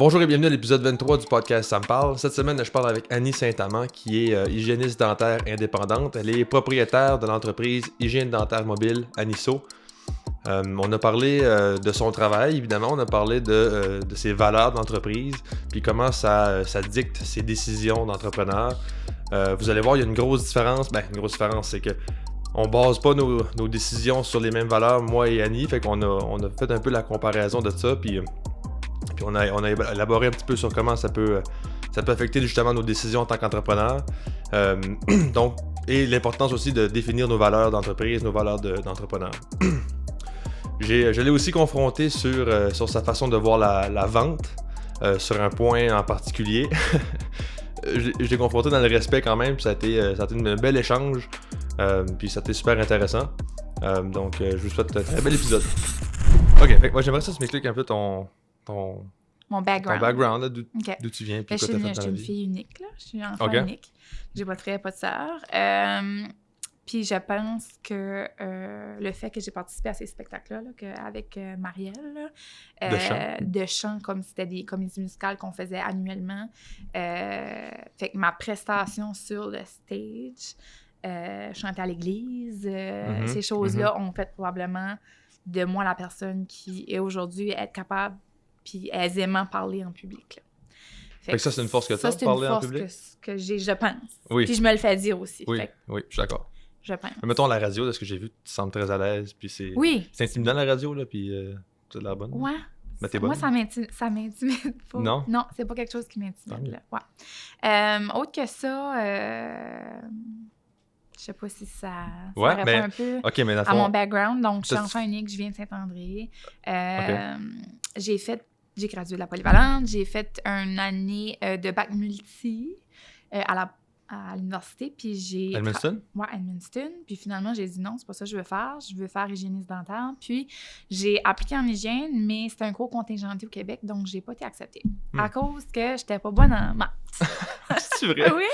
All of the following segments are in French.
Bonjour et bienvenue à l'épisode 23 du podcast Ça me parle. Cette semaine, je parle avec Annie Saint-Amand, qui est hygiéniste dentaire indépendante. Elle est propriétaire de l'entreprise Hygiène dentaire mobile Anisso. On a parlé de son travail, évidemment. On a parlé de ses valeurs d'entreprise, puis comment ça dicte ses décisions d'entrepreneur. Vous allez voir, il y a une grosse différence. Une grosse différence, c'est que on base pas nos décisions sur les mêmes valeurs, moi et Annie. Fait qu'on a fait un peu la comparaison de ça, puis on a élaboré un petit peu sur comment ça peut affecter justement nos décisions en tant qu'entrepreneur. Donc, et l'importance aussi de définir nos valeurs d'entreprise, nos valeurs d'entrepreneur. Je l'ai aussi confronté sur sa façon de voir la vente, sur un point en particulier. Je l'ai confronté dans le respect quand même, puis ça a été un bel échange, puis ça a été super intéressant. Donc, je vous souhaite un très bel épisode. Ok, fait que moi j'aimerais ça que tu m'expliques un peu Mon background. Ton background, là, Okay. d'où tu viens, puis Je quoi t'as fait dans suis la une vie. fille unique, là. Je suis un enfant Okay. unique. J'ai pas de frère, pas de sœur. Puis je pense que le fait que j'ai participé à ces spectacles-là, avec Marielle, là, de chant, comme c'était des comédies musicales qu'on faisait annuellement, fait que ma prestation sur le stage, chanter à l'église, ces choses-là ont fait probablement de moi la personne qui est aujourd'hui être capable puis aisément parler en public. Là. Fait que ça, c'est une force que tu as, parler en public? Que j'ai, je pense. Oui. Puis je me le fais dire aussi. Oui, fait oui, je suis d'accord. je pense. Mais mettons, la radio, de ce que j'ai vu, tu sembles très à l'aise, puis c'est... Oui. C'est intimidant, la radio, là, puis tu as de la bonne. Ouais. Mais t'es bonne. Moi, ça m'intimide pas. Non? Non, c'est pas quelque chose qui m'intimide, là. Ouais. Autre que ça... Je sais pas si ça répond un peu mais à mon background. Donc, je suis enfant unique, je viens de Saint-André. J'ai gradué de la polyvalente. J'ai fait une année de bac multi à l'université. Puis j'ai... Edmundston? Ouais, Edmundston. Puis finalement, j'ai dit non, c'est pas ça que je veux faire. Je veux faire hygiéniste dentaire. Puis j'ai appliqué en hygiène, mais c'était un gros contingenté au Québec, donc j'ai pas été acceptée. À cause que j'étais pas bonne en maths. C'est vrai? Oui.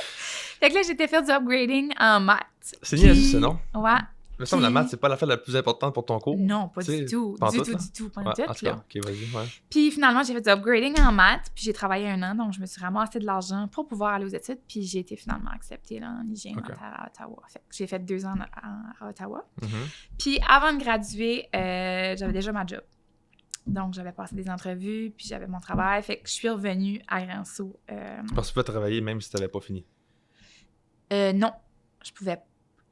Fait que là, j'étais fait du upgrading en maths. C'est niaiseux, ça, non? Ouais. Il me semble que la maths, c'est pas l'affaire la plus importante pour ton cours. Non, pas du tout. Pas Du en tout, pas en tout, là. OK, vas-y, ouais. Puis finalement, j'ai fait du upgrading en maths, puis j'ai travaillé 1 an, donc je me suis ramassé de l'argent pour pouvoir aller aux études, puis j'ai été finalement acceptée là, en hygiène dentaire à Ottawa. Fait que j'ai fait 2 ans à Ottawa. Puis avant de graduer, j'avais déjà ma job. Donc, j'avais passé des entrevues, puis j'avais mon travail. Fait que je suis revenue à Grand-Sault. Parce que tu peux travailler même si tu n'avais pas fini. Non, je pouvais.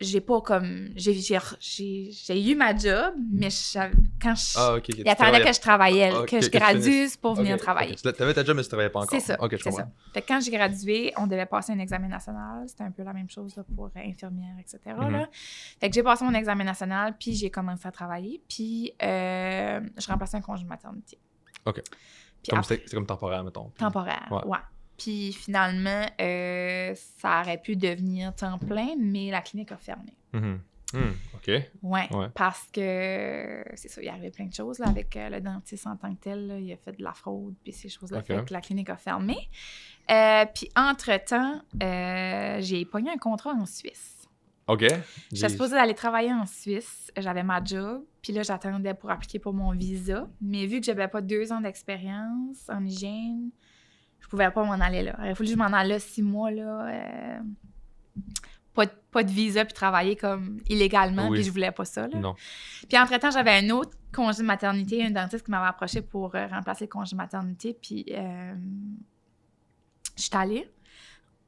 J'ai pas comme. J'ai eu ma job, mais quand je. Ah, OK. Il attendait que je travaillais, que je gradue pour venir travailler. Tu avais ta job, mais tu ne travaillais pas encore. C'est ça. OK, je c'est comprends. ça. Fait que quand j'ai gradué, on devait passer un examen national. C'était un peu la même chose là, pour infirmière, etc. Là. Fait que j'ai passé mon examen national, puis j'ai commencé à travailler. Puis je remplaçais un congé de maternité. OK. C'est comme temporaire, mettons. Temporaire, ouais. Puis finalement, ça aurait pu devenir temps plein, mais la clinique a fermé. OK. Ouais, parce que c'est ça, il y arrivait plein de choses là, avec le dentiste en tant que tel. Là, il a fait de la fraude, puis ces choses-là. Fait que la clinique a fermé. Puis entre-temps, j'ai pogné un contrat en Suisse. OK. J'étais supposée d'aller travailler en Suisse. J'avais ma job. Puis là, j'attendais pour appliquer pour mon visa. Mais vu que j'avais pas 2 ans d'expérience en hygiène, je pouvais pas m'en aller là. Il a fallu que je m'en aille là 6 mois, là. Pas de visa, puis travailler comme illégalement, puis je voulais pas ça, là. Non. Puis entre-temps, j'avais un autre congé de maternité, un dentiste qui m'avait approché pour remplacer le congé de maternité, puis j'étais allée.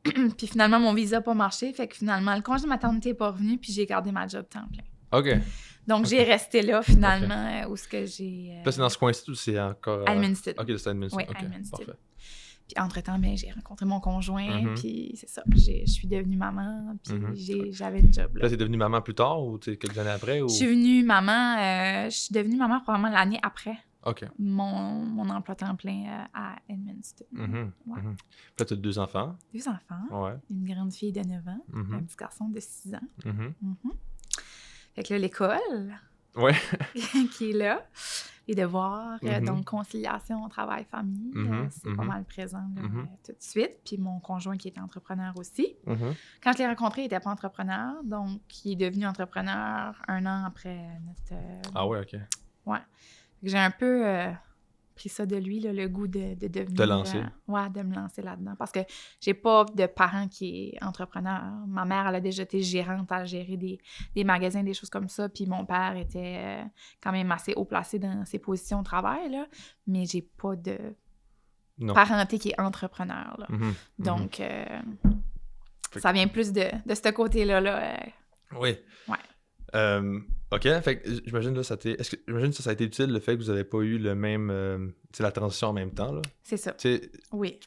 Puis finalement, mon visa n'a pas marché, fait que finalement, le congé de maternité n'est pas revenu, puis j'ai gardé ma job temps plein. OK. Donc, j'ai resté là, finalement, où ce que j'ai... Là, c'est dans ce coin-ci ou c'est encore... Edmundston. OK, c'est Edmundston. Oui, OK, Edmundston. parfait. Puis entre-temps, j'ai rencontré mon conjoint, puis c'est ça. Je suis devenue maman, puis j'avais une job. Là, t'es devenue maman plus tard ou quelques années après? Ou... Je suis devenue maman probablement l'année après. OK. Mon emploi temps plein à Edmundston. Puis là, tu as 2 enfants. 2 enfants. Ouais. Une grande fille de 9 ans, un petit garçon de 6 ans. Fait que là, l'école qui est là, les devoirs, donc conciliation, travail, famille, c'est pas mal présent là, tout de suite. Puis mon conjoint qui était entrepreneur aussi. Quand je l'ai rencontré, il n'était pas entrepreneur, donc il est devenu entrepreneur 1 an après notre... Ah ouais, OK. Ouais. J'ai un peu pris ça de lui, là, le goût de devenir... De lancer. De me lancer là-dedans. Parce que j'ai pas de parent qui est entrepreneur. Ma mère, elle a déjà été gérante, à gérer des magasins, des choses comme ça. Puis mon père était quand même assez haut placé dans ses positions de travail, là. Mais j'ai pas de parenté qui est entrepreneur, là. Donc, ça vient plus de ce côté-là, là. Oui. Ouais. OK, fait que j'imagine là, j'imagine que ça a été utile le fait que vous n'avez pas eu le même la transition en même temps, là. C'est ça. Oui.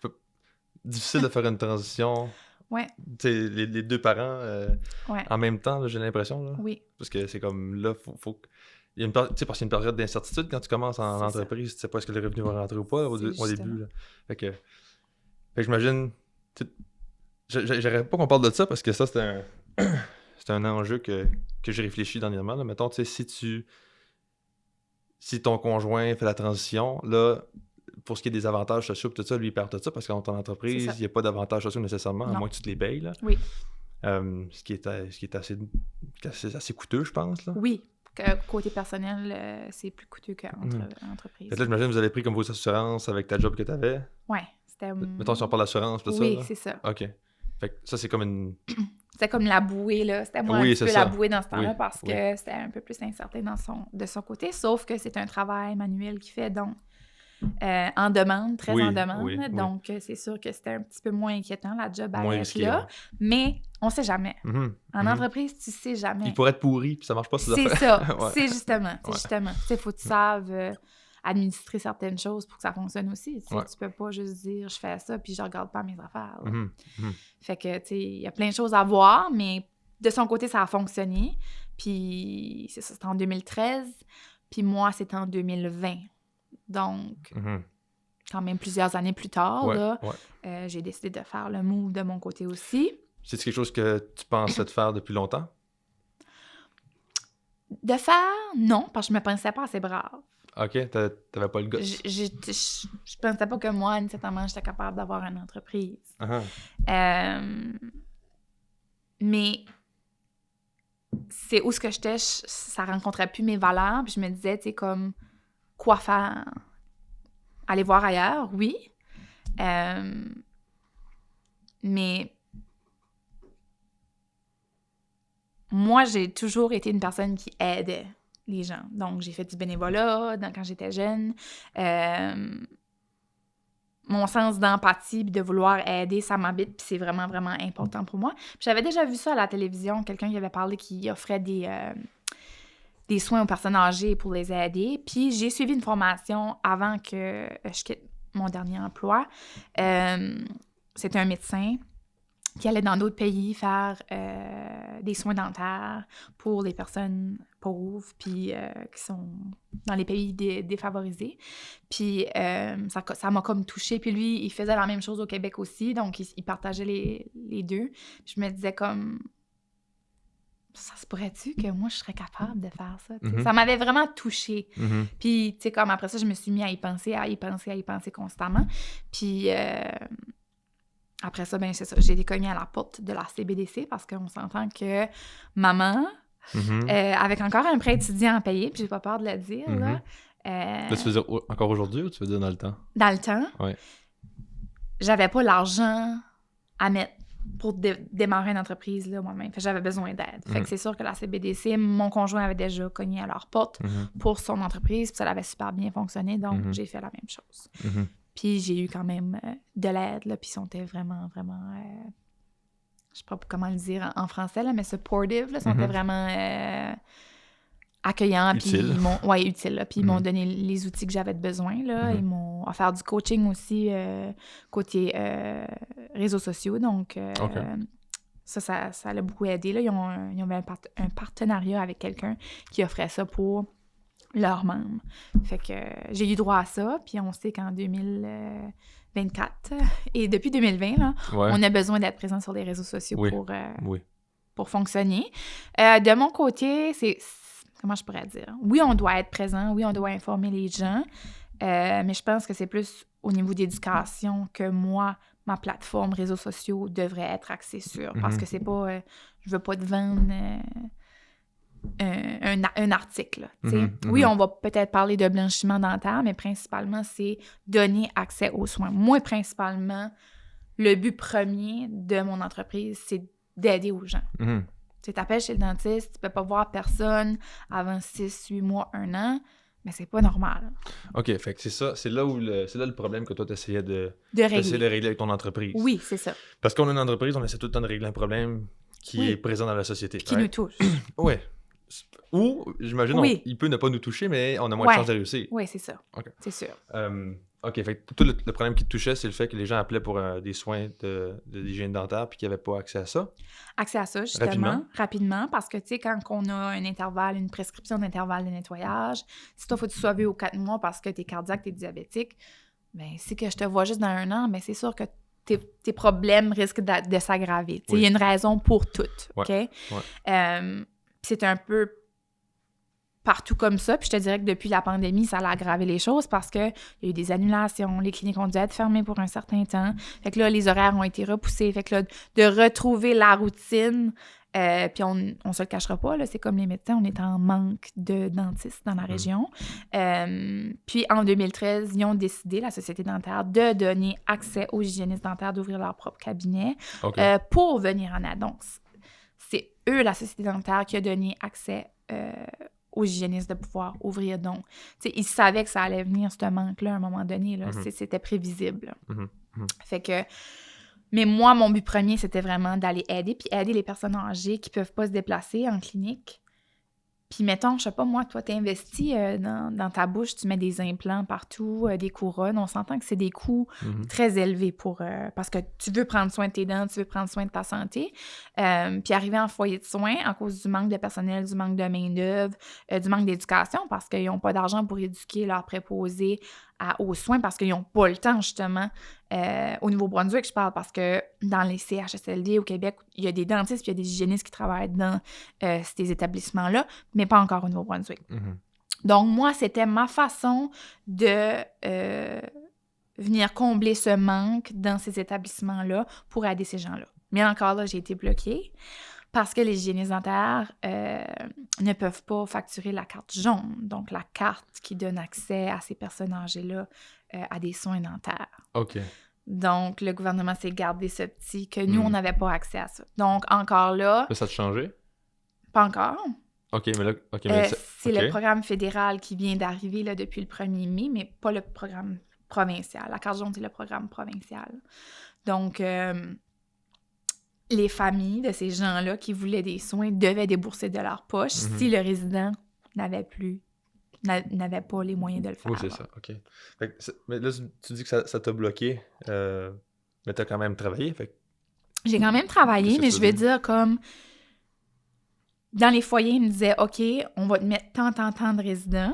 Difficile de faire une transition. Ouais. Les deux parents en même temps, là, j'ai l'impression, là. Oui. Parce que c'est comme là, faut il y a une parce qu'il y a une période d'incertitude quand tu commences en entreprise, tu sais pas est-ce que le revenu va rentrer ou pas au début, là. Fait que j'imagine j'aimerais pas qu'on parle de ça parce que ça c'est un enjeu que j'ai réfléchi dernièrement. Là. Mettons, tu sais, si ton conjoint fait la transition, là, pour ce qui est des avantages sociaux, tout ça, lui, il perd tout ça parce que dans ton entreprise, il n'y a pas d'avantages sociaux nécessairement, à moins que tu te les payes. Là. Oui. Ce qui est assez coûteux, je pense. Là. Oui. Côté personnel, c'est plus coûteux qu'entreprise. Là, j'imagine que vous avez pris comme vos assurances avec ta job que tu avais. Oui. C'était... Mettons, si on parle d'assurance, tout ça. Oui, c'est ça. OK. Fait que ça, c'est comme une... C'était comme la bouée, là. C'était moi un petit peu la bouée dans ce temps-là parce que c'était un peu plus incertain de son côté, sauf que c'est un travail manuel qu'il fait, donc en demande, très en demande. Donc, c'est sûr que c'était un petit peu moins inquiétant, la job à être là. Mais on sait jamais. En entreprise, tu sais jamais. Il pourrait être pourri, puis ça marche pas, c'est ça. C'est justement. Tu sais, faut que tu saves... administrer certaines choses pour que ça fonctionne aussi. Tu peux pas juste dire « je fais ça puis je regarde pas mes affaires ». Fait que, tu sais, il y a plein de choses à voir, mais de son côté, ça a fonctionné. Puis, c'est ça, c'était en 2013. Puis moi, c'était en 2020. Donc, quand même plusieurs années plus tard, j'ai décidé de faire le move de mon côté aussi. C'est quelque chose que tu pensais de faire depuis longtemps? De faire, non, parce que je me pensais pas assez brave. OK, t'avais pas le goût. Je pensais pas que moi, nécessairement, j'étais capable d'avoir une entreprise. Mais c'est où ce que j'étais, ça rencontrait plus mes valeurs. Puis je me disais, tu sais, comme, quoi faire? Aller voir ailleurs, oui. Mais moi, j'ai toujours été une personne qui aidait les gens. Donc, j'ai fait du bénévolat quand j'étais jeune. Mon sens d'empathie et de vouloir aider, ça m'habite, puis c'est vraiment, vraiment important pour moi. Puis j'avais déjà vu ça à la télévision, quelqu'un qui avait parlé qui offrait des soins aux personnes âgées pour les aider. Puis j'ai suivi une formation avant que je quitte mon dernier emploi. C'était un médecin qui allait dans d'autres pays faire des soins dentaires pour les personnes pauvres, puis qui sont dans les pays défavorisés. Puis ça m'a comme touchée. Puis lui, il faisait la même chose au Québec aussi, donc il partageait les deux. Puis je me disais comme, ça se pourrait-tu que moi, je serais capable de faire ça? Ça m'avait vraiment touchée. Puis, tu sais, comme après ça, je me suis mis à y penser constamment. Puis... après ça, ben c'est ça. J'ai été cognée à la porte de la CBDC parce qu'on s'entend que maman, avec encore un prêt étudiant à payer, puis j'ai pas peur de le dire, là. Là, tu veux dire encore aujourd'hui ou tu veux dire dans le temps? Dans le temps. Oui. J'avais pas l'argent à mettre pour démarrer une entreprise, là, moi-même. Fait que j'avais besoin d'aide. Fait que c'est sûr que la CBDC, mon conjoint avait déjà cogné à leur porte pour son entreprise, puis ça avait super bien fonctionné, donc j'ai fait la même chose. Puis j'ai eu quand même de l'aide, là, puis ils sont vraiment, vraiment... je sais pas comment le dire en français, là, mais supportive, là, ils sont vraiment accueillants. Utile. Puis utile, là. Puis ils m'ont donné les outils que j'avais besoin, là. Ils m'ont offert du coaching aussi côté réseaux sociaux, donc... Ça l'a beaucoup aidé, là. Ils avaient un partenariat avec quelqu'un qui offrait ça pour... leurs membres. Fait que j'ai eu droit à ça, puis on sait qu'en 2024, et depuis 2020, là, on a besoin d'être présent sur les réseaux sociaux pour fonctionner. De mon côté, comment je pourrais dire? Oui, on doit être présent, oui, on doit informer les gens, mais je pense que c'est plus au niveau d'éducation que moi, ma plateforme réseaux sociaux devrait être axée sur, parce que c'est pas... je veux pas te vendre... un article. Oui, on va peut-être parler de blanchiment dentaire, mais principalement, c'est donner accès aux soins. Moi, principalement, le but premier de mon entreprise, c'est d'aider aux gens. Tu t'appelles chez le dentiste, tu peux pas voir personne avant 6, 8 mois, 1 an, mais c'est pas normal. OK, fait que c'est ça, c'est là le problème que toi, tu essayais de régler avec ton entreprise. Oui, c'est ça. Parce qu'on a une entreprise, on essaie tout le temps de régler un problème qui est présent dans la société. Qui nous touche. Oui. Ou, j'imagine, il peut ne pas nous toucher, mais on a moins de chances de réussir. Oui, c'est ça. Okay. C'est sûr. OK, fait que tout le problème qui te touchait, c'est le fait que les gens appelaient pour des soins d'hygiène dentaire puis qu'ils n'avaient pas accès à ça. Accès à ça, justement, rapidement parce que, tu sais, quand on a un intervalle, une prescription d'intervalle de nettoyage, si toi, il faut que tu sois vu aux 4 mois parce que tu es cardiaque, tu es diabétique, bien, si que je te vois juste dans 1 an, bien, c'est sûr que tes problèmes risquent de s'aggraver. Il y a une raison pour tout, OK? C'est un peu partout comme ça, puis je te dirais que depuis la pandémie, ça a aggravé les choses parce qu'il y a eu des annulations, les cliniques ont dû être fermées pour un certain temps, fait que là, les horaires ont été repoussés, fait que là, de retrouver la routine, puis on se le cachera pas, là, c'est comme les médecins, on est en manque de dentistes dans la région. Puis en 2013, ils ont décidé, la Société dentaire, de donner accès aux hygiénistes dentaires d'ouvrir leur propre cabinet pour venir en aide. Donc, c'est eux, la Société dentaire, qui a donné accès aux hygiénistes de pouvoir ouvrir. Donc, ils savaient que ça allait venir, ce manque-là, à un moment donné. Là, c'était prévisible. Fait que... Mais moi, mon but premier, c'était vraiment d'aller aider, puis aider les personnes âgées qui peuvent pas se déplacer en clinique. Puis mettons, je sais pas, moi, toi, t'investis dans ta bouche, tu mets des implants partout, des couronnes. On s'entend que c'est des coûts très élevés parce que tu veux prendre soin de tes dents, tu veux prendre soin de ta santé. Puis arriver en foyer de soins à cause du manque de personnel, du manque de main-d'œuvre, du manque d'éducation parce qu'ils n'ont pas d'argent pour éduquer leurs préposés aux soins parce qu'ils n'ont pas le temps, justement. Au Nouveau-Brunswick, je parle parce que dans les CHSLD au Québec, il y a des dentistes puis il y a des hygiénistes qui travaillent dans ces établissements-là, mais pas encore au Nouveau-Brunswick. Donc, moi, c'était ma façon de venir combler ce manque dans ces établissements-là pour aider ces gens-là. Mais encore là, j'ai été bloquée parce que les hygiénistes dentaires ne peuvent pas facturer la carte jaune, donc la carte qui donne accès à ces personnes âgées-là à des soins dentaires. OK. Donc, le gouvernement s'est gardé ce petit que nous, on n'avait pas accès à ça. Donc, encore là... Ça a changé? Pas encore. OK, mais là... c'est le programme fédéral qui vient d'arriver là, depuis le 1er mai, mais pas le programme provincial. La carte jaune, c'est le programme provincial. Donc... les familles de ces gens-là qui voulaient des soins devaient débourser de leur poche si le résident n'avait pas les moyens de le faire. Oui, c'est ça, OK. Mais là, tu dis que ça t'a bloqué, mais t'as quand même travaillé, fait... J'ai quand même travaillé, mais je veux dire comme... Dans les foyers, ils me disaient, OK, on va te mettre tant de résidents.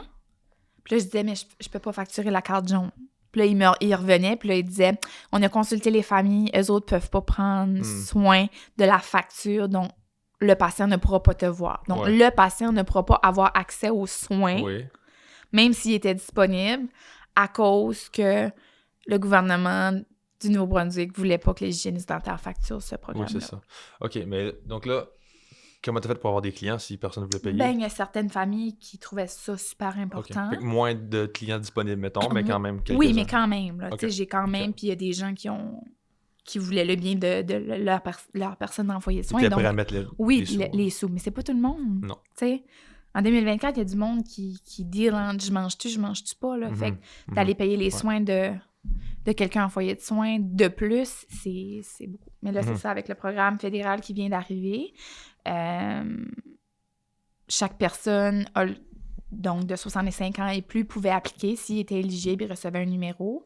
Puis là, je disais, mais je peux pas facturer la carte jaune. Puis là, il revenait, puis là, il disait, on a consulté les familles, eux autres peuvent pas prendre soin de la facture, donc le patient ne pourra pas te voir. Donc, le patient ne pourra pas avoir accès aux soins, même s'il était disponible, à cause que le gouvernement du Nouveau-Brunswick voulait pas que les hygiénistes dentaires facturent ce programme-là. Oui, c'est ça. OK, mais donc là, comment t'as fait pour avoir des clients si personne ne voulait payer? Ben, il y a certaines familles qui trouvaient ça super important. Okay. Moins de clients disponibles, mettons, mais quand même quelques-uns. Oui, mais quand même. Là, j'ai quand même, puis il y a des gens qui voulaient le bien de leur personne dans le foyer de soins. Ils étaient prêts à mettre les sous. Les sous, mais c'est pas tout le monde. Non. T'sais, en 2024, il y a du monde qui dit je mange-tu pas, là. Fait que d'aller payer les soins de quelqu'un en foyer de soins de plus, c'est beaucoup. Mais là, c'est ça, avec le programme fédéral qui vient d'arriver. Chaque personne donc de 65 ans et plus pouvait appliquer s'il était éligible et recevait un numéro.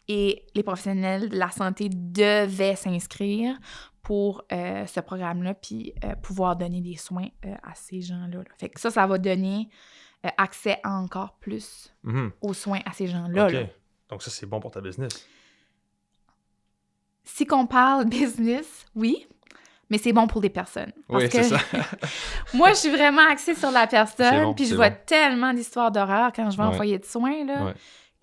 Et les professionnels de la santé devaient s'inscrire pour ce programme-là puis pouvoir donner des soins à ces gens-là. Fait que ça va donner accès à encore plus aux soins à ces gens-là. OK. Là. Donc ça, c'est bon pour ta business. Si qu'on parle business, oui. Mais c'est bon pour les personnes. Parce que c'est ça. moi, je suis vraiment axée sur la personne, puis je vois tellement d'histoires d'horreur quand je vais en foyer de soins, là,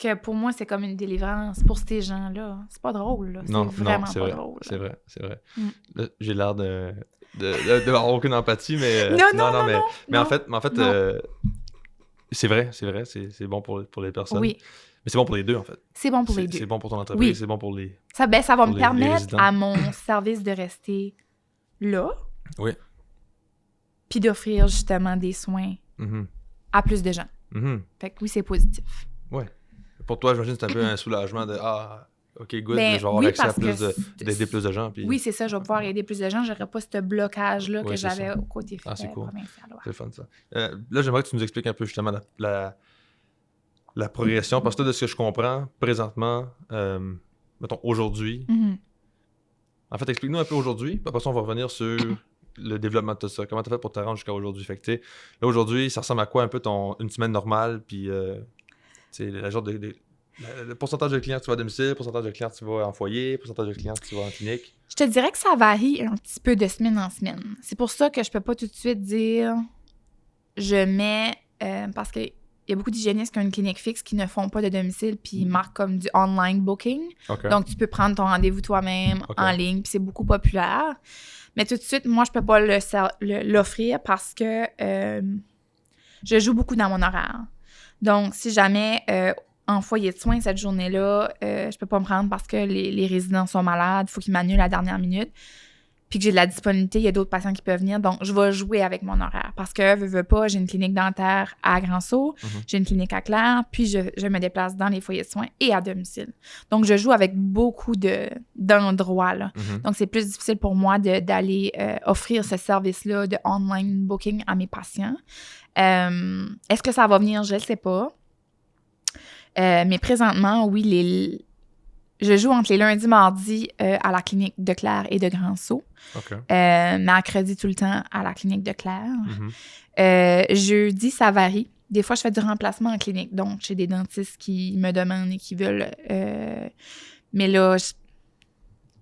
que pour moi, c'est comme une délivrance pour ces gens-là. C'est pas drôle, là. Non, c'est vraiment c'est pas vrai, drôle. c'est vrai, c'est vrai. Mm. Là, j'ai l'air d'avoir aucune empathie, mais... Non, mais en fait, non. c'est vrai, c'est bon pour les personnes. Oui. Mais c'est bon pour les deux, en fait. C'est bon pour les deux. C'est bon pour ton entreprise, Oui. c'est bon pour les... Ça va pour me les permettre résidents. à mon service de rester là. Oui. Puis d'offrir justement des soins Mm-hmm. à plus de gens. Mm-hmm. Fait que oui, c'est positif. Ouais. Pour toi, j'imagine que c'est un peu un soulagement de « Ah, OK, good, Ben, je vais avoir oui, accès à parce plus que d'aider plus de gens. » Puis... Oui, c'est ça, je vais pouvoir aider plus de gens. J'aurais pas ce blocage-là que c'est j'avais ça. au côté C'est cool. provincial. Ouais. C'est le fun, ça. Là, j'aimerais que tu nous expliques un peu justement la progression, parce que de ce que je comprends, présentement, mettons, aujourd'hui, Mhm. en fait, explique-nous un peu aujourd'hui, puis après ça, on va revenir sur le développement de tout ça. Comment tu as fait pour te rendre jusqu'à aujourd'hui? Fait que, tu sais, là, aujourd'hui, ça ressemble à quoi un peu une semaine normale, puis, tu sais, le pourcentage de clients que tu vas à domicile, le pourcentage de clients que tu vas en foyer, le pourcentage de clients que tu vas en clinique? Je te dirais que ça varie un petit peu de semaine en semaine. C'est pour ça que je peux pas tout de suite dire je mets... parce que il y a beaucoup d'hygiénistes qui ont une clinique fixe qui ne font pas de domicile puis ils marquent comme du online booking. Okay. Donc, tu peux prendre ton rendez-vous toi-même en ligne puis c'est beaucoup populaire. Mais tout de suite, moi, je peux pas l'offrir parce que je joue beaucoup dans mon horaire. Donc, si jamais en foyer de soins cette journée-là, je peux pas me rendre parce que les résidents sont malades, il faut qu'ils m'annulent à la dernière minute. Puis que j'ai de la disponibilité, il y a d'autres patients qui peuvent venir. Donc, je vais jouer avec mon horaire. Parce que, veux pas, j'ai une clinique dentaire à Grand-Sault, j'ai une clinique à Claire, puis je me déplace dans les foyers de soins et à domicile. Donc, je joue avec beaucoup d'endroits, là. Donc, c'est plus difficile pour moi d'aller offrir ce service-là de online booking à mes patients. Est-ce que ça va venir? Je ne sais pas. Mais présentement, oui, je joue entre les lundis, mardis à la clinique de Claire et de Grand-Sault. Okay. Mercredi, tout le temps à la clinique de Claire. Jeudi, ça varie. Des fois, je fais du remplacement en clinique. Donc, j'ai des dentistes qui me demandent et qui veulent... mais là,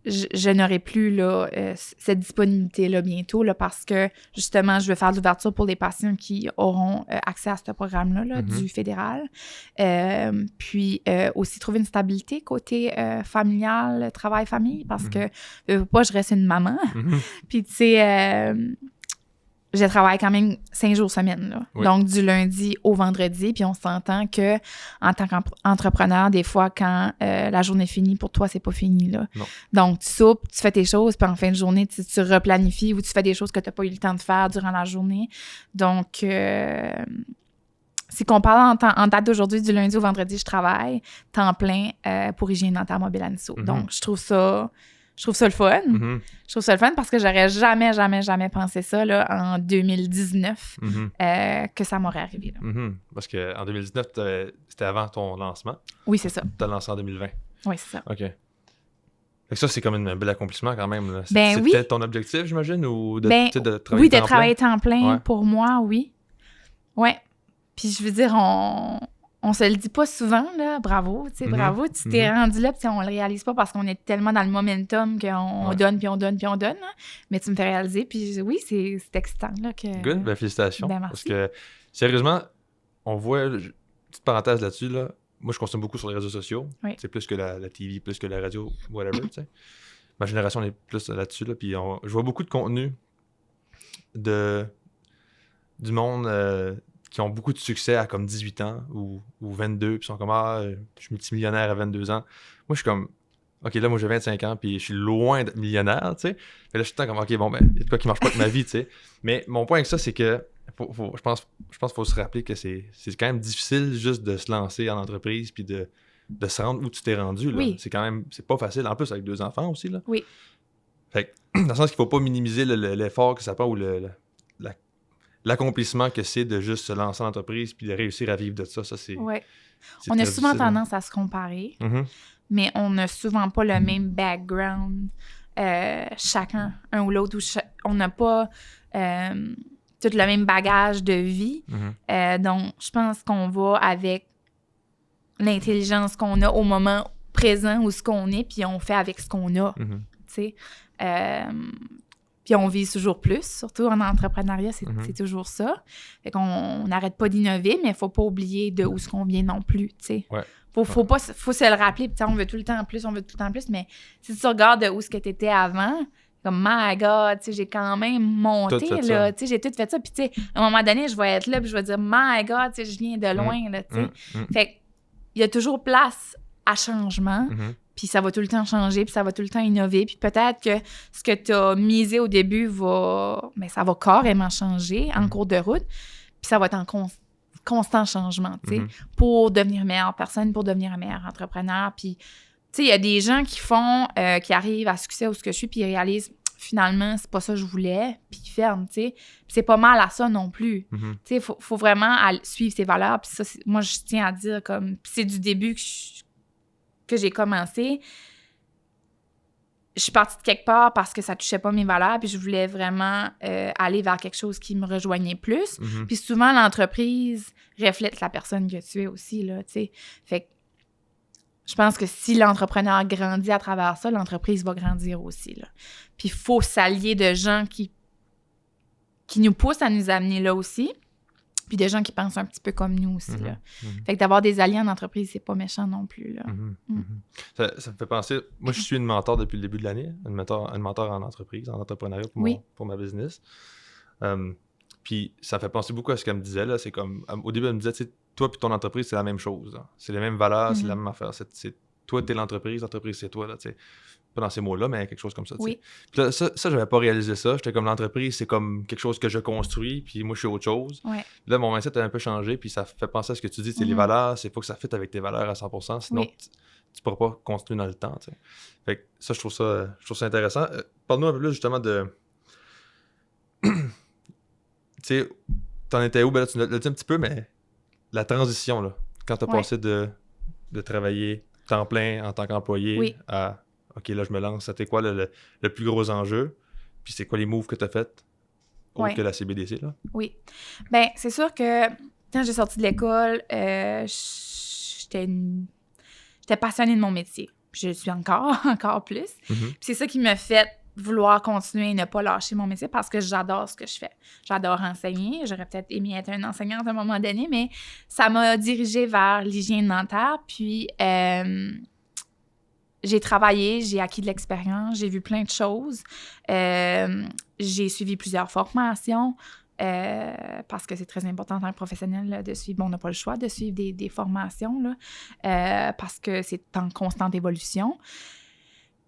je n'aurai plus là, cette disponibilité-là bientôt là, parce que, justement, je vais faire de l'ouverture pour les patients qui auront accès à ce programme-là là, du fédéral. Puis, aussi trouver une stabilité côté familial, travail-famille, parce que, je reste une maman. Puis, tu sais... je travaille quand même 5 jours semaine, là. Oui. Donc, du lundi au vendredi. Puis on s'entend que en tant qu'entrepreneur, des fois, quand la journée est finie, pour toi, c'est pas fini, là. Non. Donc, tu soupes, tu fais tes choses, puis en fin de journée, tu replanifies ou tu fais des choses que tu n'as pas eu le temps de faire durant la journée. Donc, si qu'on parle en date d'aujourd'hui, du lundi au vendredi, je travaille temps plein pour Hygiène Dentaire Mobile à Nisso. Donc, je trouve ça le fun. Je trouve ça le fun parce que j'aurais jamais pensé ça là, en 2019 que ça m'aurait arrivé. Là. Parce qu'en 2019, c'était avant ton lancement. Oui, c'est ça. Tu as lancé en 2020. Oui, c'est ça. OK. Fait que ça, c'est comme un bel accomplissement quand même. Là. Ben c'est oui. peut-être ton objectif, j'imagine, ou de travailler temps plein? Oui, de travailler temps plein pour moi, oui. Oui. Puis je veux dire, on se le dit pas souvent, là, bravo, tu sais, bravo, tu t'es rendu là, puis on le réalise pas parce qu'on est tellement dans le momentum qu'on donne, puis on donne, puis on donne, hein. Mais tu me fais réaliser, puis oui, c'est excitant, là, que... Good, ben félicitations. Ben, merci. Parce que, sérieusement, on voit, petite parenthèse là-dessus, là, moi, je consomme beaucoup sur les réseaux sociaux, c'est plus que la TV, plus que la radio, whatever, tu sais. Ma génération est plus là-dessus, là, puis je vois beaucoup de contenu du monde... qui ont beaucoup de succès à comme 18 ans ou 22, puis sont comme « Ah, je suis multimillionnaire à 22 ans. » Moi, je suis comme « OK, là, moi, j'ai 25 ans, puis je suis loin d'être millionnaire, tu sais. » Et là, je suis tout le temps comme « OK, bon, ben, il y a de quoi qui marche pas avec ma vie, tu sais. » Mais mon point avec ça, c'est que je pense qu'il faut se rappeler que c'est quand même difficile juste de se lancer en entreprise puis de se rendre où tu t'es rendu, là. Oui. C'est quand même, c'est pas facile. En plus, avec 2 enfants aussi, là. Oui. Fait que, dans le sens qu'il faut pas minimiser l'effort que ça prend ou l'accomplissement que c'est de juste se lancer en entreprise puis de réussir à vivre de ça, c'est... Oui. On a souvent tendance à se comparer, mais on n'a souvent pas le même background, chacun, un ou l'autre. On n'a pas tout le même bagage de vie. Donc, je pense qu'on va avec l'intelligence qu'on a au moment présent où ce qu'on est, puis on fait avec ce qu'on a, tu sais. Puis on vise toujours plus, surtout en entrepreneuriat, c'est toujours ça. Fait qu'on n'arrête pas d'innover, mais il ne faut pas oublier de où ce qu'on vient non plus, tu sais. Ouais. Faut se le rappeler. Puis on veut tout le temps plus, mais si tu regardes où est-ce que tu étais avant, comme, my God, tu sais, j'ai quand même monté, là. Tu sais, j'ai tout fait ça. Puis, tu sais, à un moment donné, je vais être là, puis je vais dire, my God, tu sais, je viens de loin, là, tu sais. Fait qu'il y a toujours place à changement. Puis ça va tout le temps changer, puis ça va tout le temps innover. Puis peut-être que ce que tu as misé au début ça va carrément changer en cours de route. Puis ça va être en constant changement, tu sais, pour devenir une meilleure personne, pour devenir un meilleur entrepreneur. Puis, tu sais, il y a des gens qui arrivent à succès où ce que je suis, puis ils réalisent, finalement, c'est pas ça que je voulais, puis ils ferment, tu sais. Puis c'est pas mal à ça non plus. Tu sais, il faut vraiment suivre ses valeurs. Puis ça, moi, je tiens à dire, comme, c'est du début que j'ai commencé. Je suis partie de quelque part parce que ça touchait pas mes valeurs, puis je voulais vraiment aller vers quelque chose qui me rejoignait plus. Puis souvent, l'entreprise reflète la personne que tu es aussi, là, tu sais. Fait que je pense que si l'entrepreneur grandit à travers ça, l'entreprise va grandir aussi, là. Puis il faut s'allier de gens qui nous poussent à nous amener là aussi, puis des gens qui pensent un petit peu comme nous aussi, là. Fait que d'avoir des alliés en entreprise, c'est pas méchant non plus, là. Ça me fait penser... Moi, je suis une mentor depuis le début de l'année, une mentor en entreprise, en entrepreneuriat pour ma business. Puis ça me fait penser beaucoup à ce qu'elle me disait, là. C'est comme... Au début, elle me disait, tu sais, toi puis ton entreprise, c'est la même chose, là. C'est les mêmes valeurs, c'est la même affaire. Toi, t'es l'entreprise c'est toi, là, tu sais. Pas dans ces mots-là, mais quelque chose comme ça, tu sais. Puis là, ça, j'avais pas réalisé ça. J'étais comme, l'entreprise, c'est comme quelque chose que je construis, puis moi, je suis autre chose. Puis là, mon mindset a un peu changé, puis ça fait penser à ce que tu dis, c'est les valeurs, c'est pas que ça fit avec tes valeurs à 100%, sinon tu pourras pas continuer dans le temps, tu sais. Fait que ça, je trouve ça intéressant. Parle-nous un peu plus, justement, de... tu sais, t'en étais où? Ben là, tu l'as dit un petit peu, mais la transition, là, quand t'as passé de travailler temps plein en tant qu'employé à... OK, là, je me lance. C'était quoi le plus gros enjeu? Puis c'est quoi les moves que tu as fait autre que la CBDC, là? Oui. Bien, c'est sûr que quand j'ai sorti de l'école, j'étais passionnée de mon métier. Puis je le suis encore plus. Puis c'est ça qui m'a fait vouloir continuer et ne pas lâcher mon métier parce que j'adore ce que je fais. J'adore enseigner. J'aurais peut-être aimé être une enseignante à un moment donné, mais ça m'a dirigée vers l'hygiène dentaire. Puis... j'ai travaillé, j'ai acquis de l'expérience, j'ai vu plein de choses. J'ai suivi plusieurs formations parce que c'est très important en tant que professionnel là, de suivre. Bon, on n'a pas le choix de suivre des formations là, parce que c'est en constante évolution.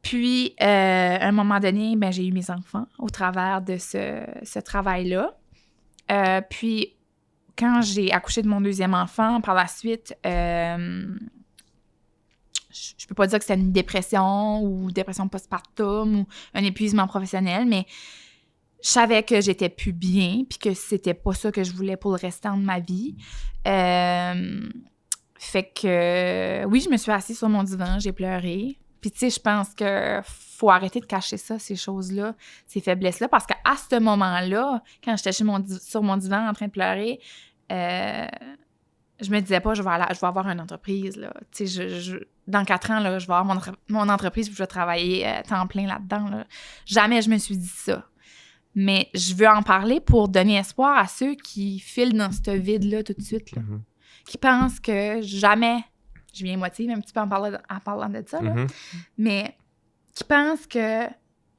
Puis, à un moment donné, ben, j'ai eu mes enfants au travers de ce travail-là. Puis, quand j'ai accouché de mon deuxième enfant, par la suite... je peux pas dire que c'était une dépression ou dépression postpartum ou un épuisement professionnel, mais je savais que j'étais plus bien puis que c'était pas ça que je voulais pour le restant de ma vie. Fait que, oui, je me suis assise sur mon divan, j'ai pleuré. Puis, tu sais, je pense que faut arrêter de cacher ça, ces choses-là, ces faiblesses-là, parce qu'à ce moment-là, quand j'étais sur mon divan en train de pleurer, je me disais pas, je vais avoir une entreprise, là. Tu sais, dans 4 ans, là, je vais avoir mon entreprise puis je vais travailler temps plein là-dedans, là. Jamais je me suis dit ça. Mais je veux en parler pour donner espoir à ceux qui filent dans ce vide-là tout de suite, là. Qui pensent que jamais... Je viens émotive un petit peu en parlant de ça, là. Mais qui pensent qu'ils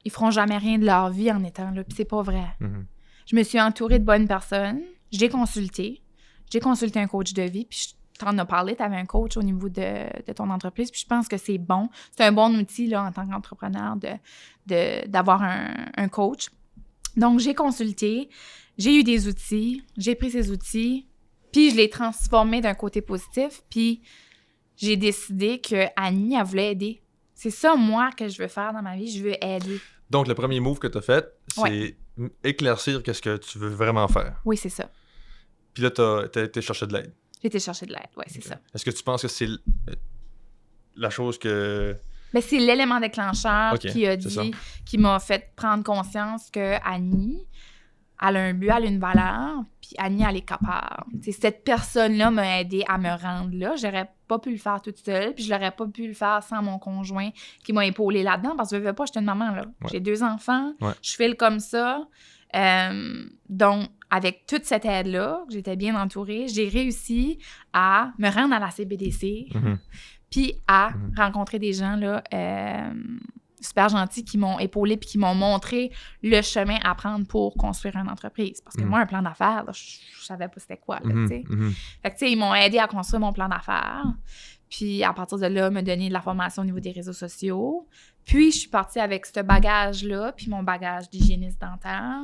feront jamais rien de leur vie en étant là. Puis c'est pas vrai. Je me suis entourée de bonnes personnes. J'ai consulté un coach de vie, puis je t'en ai parlé, tu avais un coach au niveau de ton entreprise, puis je pense que c'est bon. C'est un bon outil là, en tant qu'entrepreneur d'avoir un coach. Donc, j'ai consulté, j'ai eu des outils, j'ai pris ces outils, puis je les ai transformés d'un côté positif, puis j'ai décidé que Annie, elle voulait aider. C'est ça, moi, que je veux faire dans ma vie, je veux aider. Donc, le premier move que tu as fait, c'est éclaircir qu'est-ce que tu veux vraiment faire. Oui, c'est ça. Puis là, t'as été chercher de l'aide. J'ai été chercher de l'aide, oui, c'est ça. Est-ce que tu penses que c'est la chose que... Bien, c'est l'élément déclencheur qui m'a fait prendre conscience que Annie, elle a un but, elle a une valeur, puis Annie, elle est capable. T'sais, cette personne-là m'a aidé à me rendre là. J'aurais pas pu le faire toute seule, puis je l'aurais pas pu le faire sans mon conjoint qui m'a épaulée là-dedans, parce que je veux pas, j'étais une maman, là. J'ai 2 enfants, je file comme ça. Donc, avec toute cette aide-là, que j'étais bien entourée, j'ai réussi à me rendre à la CBDC, puis à rencontrer des gens là, super gentils qui m'ont épaulé puis qui m'ont montré le chemin à prendre pour construire une entreprise. Parce que moi, un plan d'affaires, là, je savais pas c'était quoi, là, tu sais. Fait que, tu sais, ils m'ont aidé à construire mon plan d'affaires. Puis, à partir de là, me donner de la formation au niveau des réseaux sociaux. Puis, je suis partie avec ce bagage-là, puis mon bagage d'hygiéniste dentaire.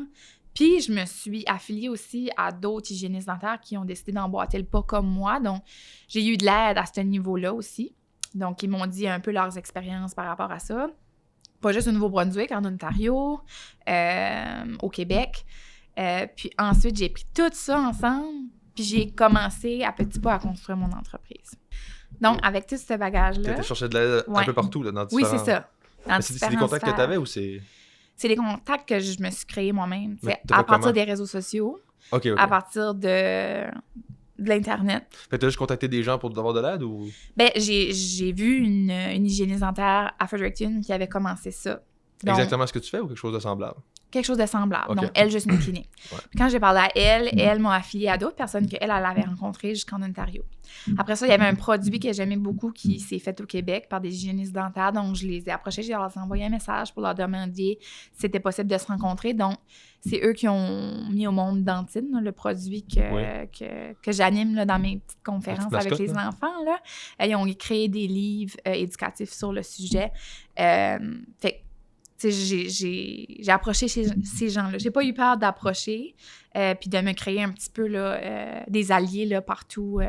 Puis, je me suis affiliée aussi à d'autres hygiénistes dentaires qui ont décidé d'emboîter le pas comme moi. Donc, j'ai eu de l'aide à ce niveau-là aussi. Donc, ils m'ont dit un peu leurs expériences par rapport à ça. Pas juste au Nouveau-Brunswick, en Ontario, au Québec. Puis ensuite, j'ai pris tout ça ensemble, puis j'ai commencé à petits pas à construire mon entreprise. Donc, avec tout ce bagage-là... Tu as cherché de l'aide un peu partout, là, dans différents... Oui, c'est ça. C'est des contacts que tu avais ou c'est... C'est des contacts que je me suis créés moi-même. À partir des réseaux sociaux, à partir de l'Internet. Fait que tu as juste contacté des gens pour avoir de l'aide ou... Ben, j'ai vu une hygiéniste dentaire à Fredericton qui avait commencé ça. Donc, exactement ce que tu fais ou quelque chose de semblable? Quelque chose de semblable. Donc, elle, juste une clinique. Puis quand j'ai parlé à elle, elle m'a affiliée à d'autres personnes qu'elle avait rencontrées jusqu'en Ontario. Après ça, il y avait un produit que j'aimais beaucoup qui s'est fait au Québec par des hygiénistes dentaires. Donc, je les ai approchés, j'ai leur envoyé un message pour leur demander si c'était possible de se rencontrer. Donc, c'est eux qui ont mis au monde Dentine, le produit que j'anime là, dans mes petites conférences avec les enfants. Là. Ils ont créé des livres éducatifs sur le sujet. Fait j'ai approché ces gens-là. J'ai pas eu peur d'approcher puis de me créer un petit peu là, des alliés là, partout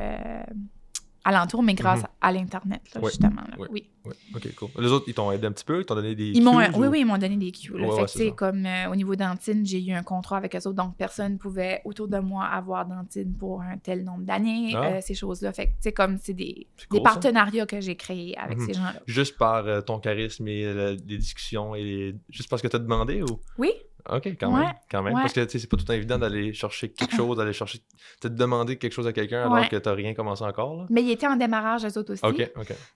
alentour, mais grâce à l'Internet, là, justement. Là. Oui. OK, cool. Les autres, ils t'ont aidé un petit peu? Ils t'ont donné des cues? Oui, ils m'ont donné des cues. Fait que, tu sais, comme au niveau Dentine, j'ai eu un contrat avec eux autres, donc personne ne pouvait, autour de moi, avoir Dentine pour un tel nombre d'années, ces choses-là. Fait que, tu sais, comme c'est des partenariats que j'ai créés avec ces gens-là. Juste par ton charisme et les discussions et juste parce que tu as demandé ou? Oui. OK, quand même. Parce que, tu sais, c'est pas tout le temps évident d'aller chercher quelque chose, de demander quelque chose à quelqu'un alors que t'as rien commencé encore, là. Mais ils étaient en démarrage, eux autres aussi. OK.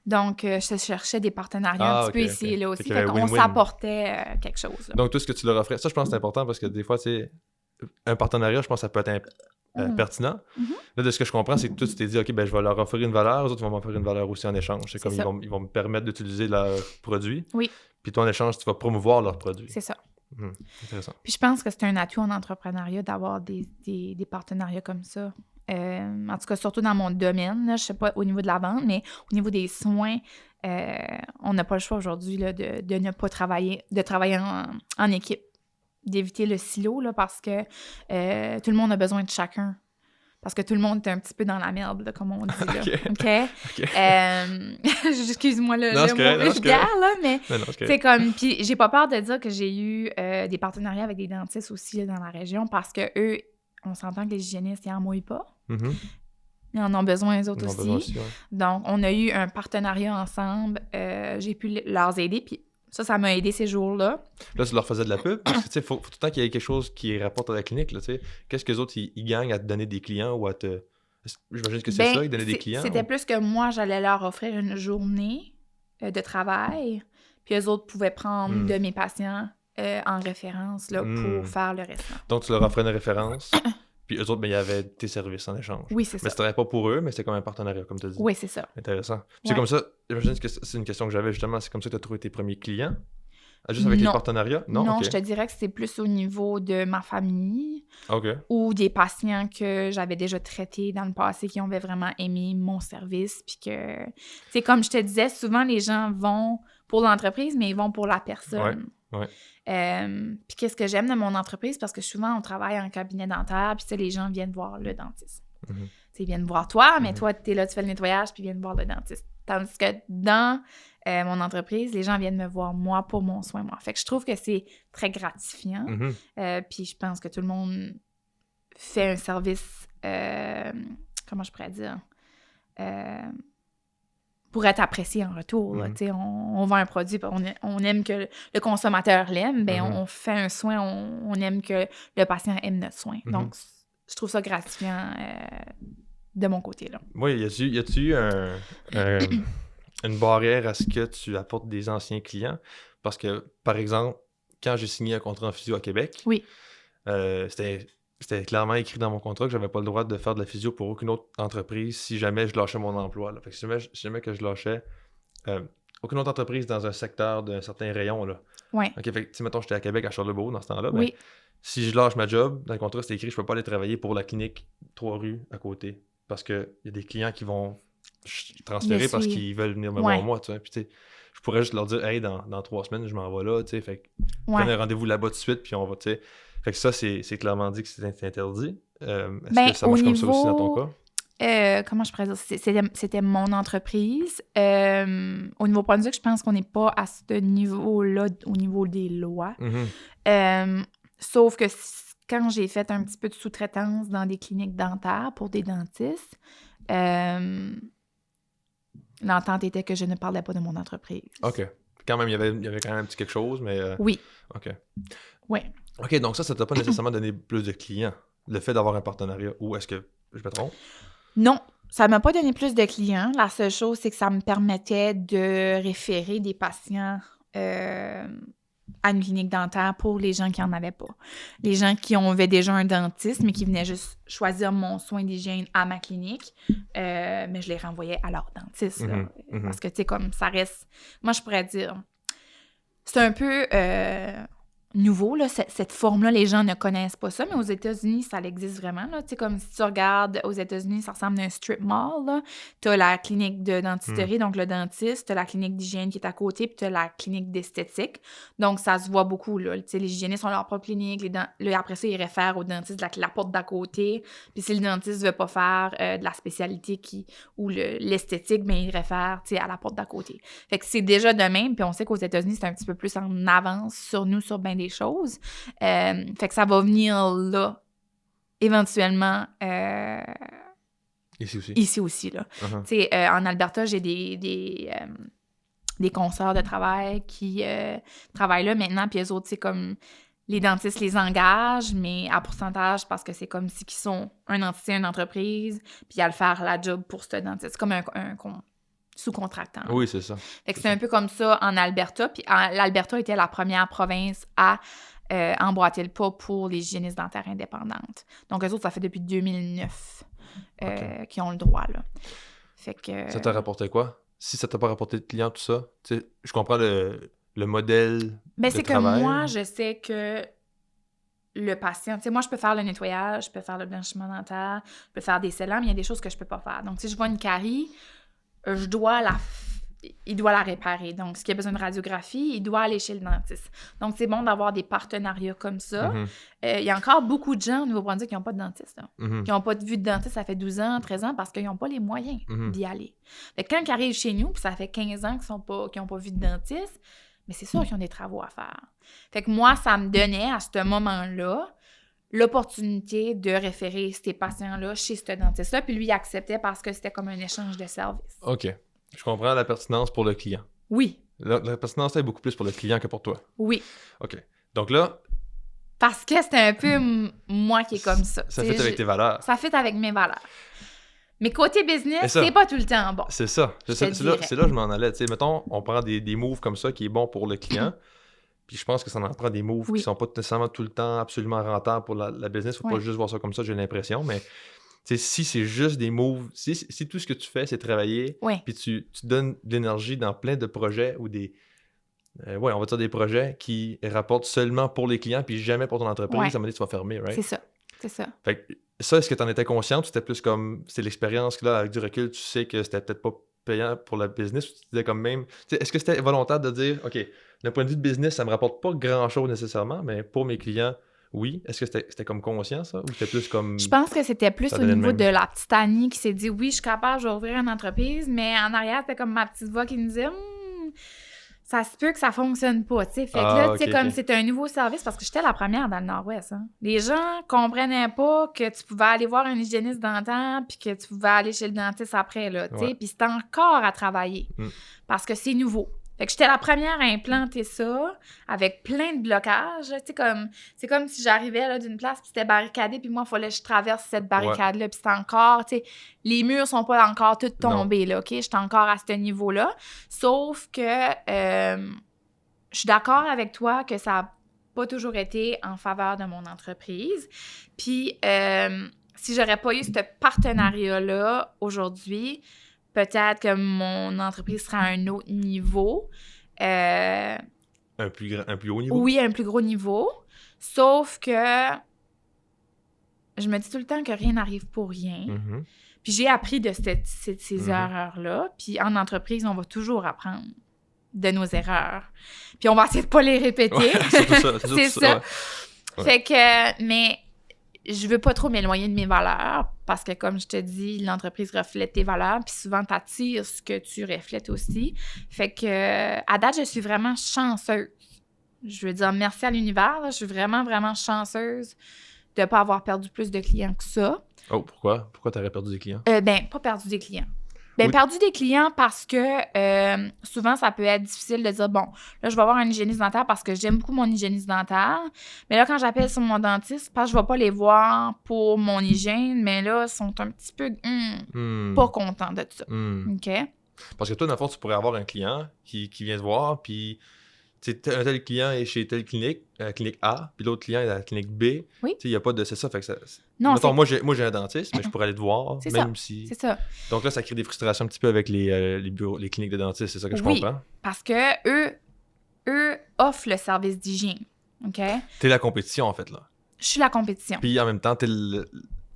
Donc, je cherchais des partenariats un petit peu ici et là aussi. Fait qu'on s'apportait quelque chose. Là. Donc, tout ce que tu leur offrais, ça, je pense que c'est important parce que des fois, tu sais, un partenariat, je pense que ça peut être pertinent. Là, de ce que je comprends, c'est que toi, tu t'es dit, OK, ben je vais leur offrir une valeur, eux autres vont m'offrir une valeur aussi en échange. C'est comme ils vont me permettre d'utiliser leurs produits. Oui. Puis toi, en échange, tu vas promouvoir leurs produits. C'est ça. Intéressant. Puis je pense que c'est un atout en entrepreneuriat d'avoir des partenariats comme ça. En tout cas, surtout dans mon domaine, là, je sais pas au niveau de la vente, mais au niveau des soins, on n'a pas le choix aujourd'hui là, de ne pas travailler, de travailler en équipe, d'éviter le silo là, parce que tout le monde a besoin de chacun. Parce que tout le monde est un petit peu dans la merde, là, comme on dit. Là. OK? Excuse-moi le mot vulgaire, là, mais c'est comme... Puis j'ai pas peur de dire que j'ai eu des partenariats avec des dentistes aussi là, dans la région parce que eux, on s'entend que les hygiénistes, ils en mouillent pas. Ils en ont besoin, eux autres aussi. Donc, on a eu un partenariat ensemble. J'ai pu leur aider, puis ça m'a aidé ces jours-là. Là, tu leur faisais de la pub? Parce que, tu sais, faut tout le temps qu'il y ait quelque chose qui rapporte à la clinique, là, tu sais. Qu'est-ce que les autres, ils gagnent à te donner des clients ou à te... J'imagine que c'est ça, ils donnaient des clients? C'était plus que moi, j'allais leur offrir une journée de travail, puis eux autres pouvaient prendre de mes patients en référence, là, pour faire le restant. Donc, tu leur offrais une référence, puis eux autres, ben, il y avait tes services en échange. Oui, c'est ça. Mais c'était pas pour eux, mais c'était comme un partenariat, comme tu as dit. Oui, c'est ça. Intéressant. C'est comme ça, j'imagine que c'est une question que j'avais justement, c'est comme ça que tu as trouvé tes premiers clients? Juste avec les partenariats? Non, je te dirais que c'est plus au niveau de ma famille ou des patients que j'avais déjà traités dans le passé qui avaient vraiment aimé mon service. Puis que, c'est comme je te disais, souvent les gens vont pour l'entreprise, mais ils vont pour la personne. Puis qu'est-ce que j'aime de mon entreprise, parce que souvent on travaille en cabinet dentaire, puis les gens viennent voir le dentiste. Ils viennent voir toi, mais toi, tu es là, tu fais le nettoyage, puis ils viennent voir le dentiste. Tandis que dans mon entreprise, les gens viennent me voir moi pour mon soin, moi. Fait que je trouve que c'est très gratifiant. Puis je pense que tout le monde fait un service, comment je pourrais dire, pour être apprécié en retour. Là, on vend un produit, on aime que le consommateur l'aime, ben on fait un soin, on aime que le patient aime notre soin. Donc, je trouve ça gratifiant de mon côté. Là. Oui, y a-tu eu une barrière à ce que tu apportes des anciens clients? Parce que, par exemple, quand j'ai signé un contrat en physio à Québec, c'était c'était clairement écrit dans mon contrat que j'avais pas le droit de faire de la physio pour aucune autre entreprise si jamais je lâchais mon emploi. Là. Fait que si jamais que je lâchais aucune autre entreprise dans un secteur d'un certain rayon, là. Ouais. OK, fait que, mettons, j'étais à Québec, à Charlebourg, dans ce temps-là, Oui. ben, si je lâche ma job, dans le contrat, c'est écrit, je peux pas aller travailler pour la clinique 3 rues à côté. Parce qu'il y a des clients qui vont transférer parce qu'ils veulent venir me voir moi, tu sais. Puis, tu sais, je pourrais juste leur dire, hey, dans 3 semaines, je m'en vais là, tu sais. Fait que, prenez un rendez-vous là-bas tout de suite, puis on va, tu sais. Fait que ça, c'est clairement dit que c'est interdit. Est-ce que ça marche comme ça aussi dans ton cas? Comment je pourrais dire? C'était mon entreprise. Au niveau Brunswick, je pense qu'on n'est pas à ce niveau-là, au niveau des lois. Sauf que quand j'ai fait un petit peu de sous-traitance dans des cliniques dentaires pour des dentistes, l'entente était que je ne parlais pas de mon entreprise. OK. Quand même, il y avait quand même un petit quelque chose, mais... Oui. OK. Oui. OK, donc ça t'a pas nécessairement donné plus de clients, le fait d'avoir un partenariat, ou est-ce que je me trompe? Non, ça m'a pas donné plus de clients. La seule chose, c'est que ça me permettait de référer des patients à une clinique dentaire pour les gens qui n'en avaient pas. Les gens qui avaient déjà un dentiste, mais qui venaient juste choisir mon soin d'hygiène à ma clinique, mais je les renvoyais à leur dentiste. Là, parce que, tu sais, comme ça reste... Moi, je pourrais dire... C'est un peu... nouveau, là, cette forme-là, les gens ne connaissent pas ça, mais aux États-Unis, ça existe vraiment, là. Tu sais, comme si tu regardes aux États-Unis, ça ressemble à un strip mall, là. T'as la clinique de dentisterie, donc le dentiste, t'as la clinique d'hygiène qui est à côté, puis t'as la clinique d'esthétique. Donc, ça se voit beaucoup, là. Tu sais, les hygiénistes ont leur propre clinique, là, après ça, ils réfèrent au dentiste de la porte d'à côté, puis si le dentiste veut pas faire de la spécialité ou l'esthétique, bien, il réfère, tu sais, à la porte d'à côté. Fait que c'est déjà de même, puis on sait qu'aux États-Unis, c'est un petit peu plus en avance sur nous, sur bien des choses. Fait que ça va venir là, éventuellement, ici aussi, là. Tu sais, en Alberta, j'ai des consoeurs de travail qui travaillent là maintenant, puis eux autres, c'est comme... Les dentistes les engagent, mais à pourcentage, parce que c'est comme si ils sont un entité, une entreprise, puis ils allaient faire la job pour ce dentiste. C'est comme un sous-contractant. Oui, c'est ça. Fait que c'est un peu comme ça en Alberta. Puis l'Alberta était la première province à emboîter le pas pour les hygiénistes dentaires indépendantes. Donc, eux autres, ça fait depuis 2009 qu'ils ont le droit, là. Fait que... Ça t'a rapporté quoi? Si ça t'a pas rapporté de clients, tout ça, tu sais, je comprends le modèle de c'est travail. que moi, je sais que le patient... Tu sais, moi, je peux faire le nettoyage, je peux faire le blanchiment dentaire, je peux faire des scellants, mais il y a des choses que je peux pas faire. Donc, si je vois une carie, il doit la réparer. Donc, s'il y a besoin de radiographie, il doit aller chez le dentiste. Donc, c'est bon d'avoir des partenariats comme ça. Il y a encore beaucoup de gens au Nouveau-Brunswick qui n'ont pas de dentiste, qui n'ont pas vu de dentiste, ça fait 12 ans, 13 ans, parce qu'ils n'ont pas les moyens d'y aller. Fait que quand ils arrivent chez nous, puis ça fait 15 ans qu'ils n'ont pas vu de dentiste, mais c'est sûr qu'ils ont des travaux à faire. Fait que moi, ça me donnait, à ce moment-là, l'opportunité de référer ces patients-là chez ce dentiste-là, puis lui, il acceptait parce que c'était comme un échange de services. OK. Je comprends la pertinence pour le client. Oui. La pertinence est beaucoup plus pour le client que pour toi. Oui. OK. Donc là... Parce que c'était un peu moi qui est comme ça. Ça fit avec tes valeurs. Ça fit avec mes valeurs. Mais côté business, c'est pas tout le temps bon. C'est ça. C'est là que je m'en allais. Tu sais, mettons, on prend des moves comme ça qui est bon pour le client. Puis je pense que ça en prend des moves qui sont pas nécessairement tout le temps absolument rentables pour la business. Faut pas juste voir ça comme ça, j'ai l'impression. Mais si c'est juste des moves, si tout ce que tu fais, c'est travailler, puis tu donnes de l'énergie dans plein de projets ou des... on va dire des projets qui rapportent seulement pour les clients puis jamais pour ton entreprise, ça m'a dit que tu vas fermer, right? C'est ça. Fait que ça, est-ce que tu en étais conscient ou c'était plus comme... C'est l'expérience que là, avec du recul, tu sais que c'était peut-être pas payant pour la business, ou tu disais comme même... Est-ce que c'était volontaire de dire, OK, d'un point de vue de business, ça me rapporte pas grand-chose nécessairement, mais pour mes clients, oui. Est-ce que c'était comme conscient, ça? Ou c'était plus comme... Je pense que c'était plus au niveau de la petite Annie qui s'est dit, oui, je suis capable, je vais ouvrir une entreprise, mais en arrière, c'était comme ma petite voix qui me disait, ça se peut que ça fonctionne pas, tu sais. Fait que là, tu sais, comme c'était un nouveau service, parce que j'étais la première dans le Nord-Ouest, hein. Les gens comprenaient pas que tu pouvais aller voir un hygiéniste dentaire puis que tu pouvais aller chez le dentiste après, là, tu sais. Puis c'était encore à travailler, parce que c'est nouveau. Fait que j'étais la première à implanter ça avec plein de blocages. Tu sais, c'est comme si j'arrivais là, d'une place puis c'était barricadé puis moi, il fallait que je traverse cette barricade-là. Puis c'était encore, tu sais, les murs sont pas encore tous tombés, là, OK? J'étais encore à ce niveau-là. Sauf que je suis d'accord avec toi que ça pas toujours été en faveur de mon entreprise. Puis, si j'aurais pas eu ce partenariat-là aujourd'hui, peut-être que mon entreprise serait à un autre niveau. Un plus haut niveau? Oui, un plus gros niveau. Sauf que je me dis tout le temps que rien n'arrive pour rien. Mm-hmm. Puis j'ai appris de ces erreurs-là. Puis en entreprise, on va toujours apprendre de nos erreurs. Puis on va essayer de pas les répéter. Ouais, c'est ça. Ouais. Fait que, mais je veux pas trop m'éloigner de mes valeurs parce que, comme je te dis, l'entreprise reflète tes valeurs. Puis souvent, t'attires ce que tu reflètes aussi. Fait que, à date, je suis vraiment chanceuse. Je veux dire merci à l'univers. Là. Je suis vraiment, vraiment chanceuse de ne pas avoir perdu plus de clients que ça. Oh, pourquoi? Pourquoi tu aurais perdu des clients? Pas perdu des clients. Perdu des clients parce que souvent, ça peut être difficile de dire, bon, là, je vais voir un hygiéniste dentaire parce que j'aime beaucoup mon hygiéniste dentaire. Mais là, quand j'appelle sur mon dentiste, parce que je ne vais pas les voir pour mon hygiène, mais là, ils sont un petit peu pas contents de ça. OK? Parce que toi, dans le fond, tu pourrais avoir un client qui vient te voir, puis un tel client est chez telle clinique, clinique A, puis l'autre client est à la clinique B. Oui. Il n'y a pas de... C'est ça, fait que ça... Non, mettons, moi, j'ai un dentiste, mais je pourrais aller te voir, c'est même ça. si... C'est ça. Donc là, ça crée des frustrations un petit peu avec les bureaux, les cliniques de dentistes, c'est ça que je comprends? Parce que eux offrent le service d'hygiène, OK? T'es la compétition, en fait, là. Je suis la compétition. Puis en même temps, tu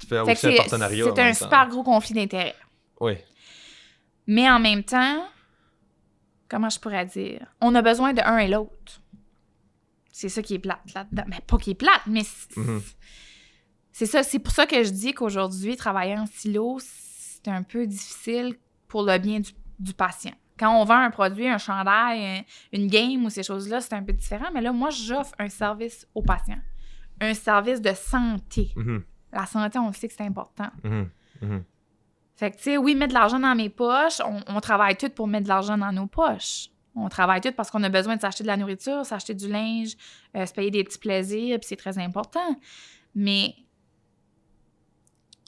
fais aussi un partenariat. C'est un super gros conflit d'intérêts. Oui. Mais en même temps... Comment je pourrais dire? On a besoin de un et l'autre. C'est ça qui est plate là-dedans. Mais pas qui est plate, mais c'est ça. C'est pour ça que je dis qu'aujourd'hui, travailler en silo, c'est un peu difficile pour le bien du patient. Quand on vend un produit, un chandail, une game ou ces choses-là, c'est un peu différent. Mais là, moi, j'offre un service au patient. Un service de santé. Mm-hmm. La santé, on le sait que c'est important. Mm-hmm. Mm-hmm. Fait que, tu sais, oui, mettre de l'argent dans mes poches, on travaille tout pour mettre de l'argent dans nos poches. On travaille tout parce qu'on a besoin de s'acheter de la nourriture, s'acheter du linge, se payer des petits plaisirs, puis c'est très important. Mais...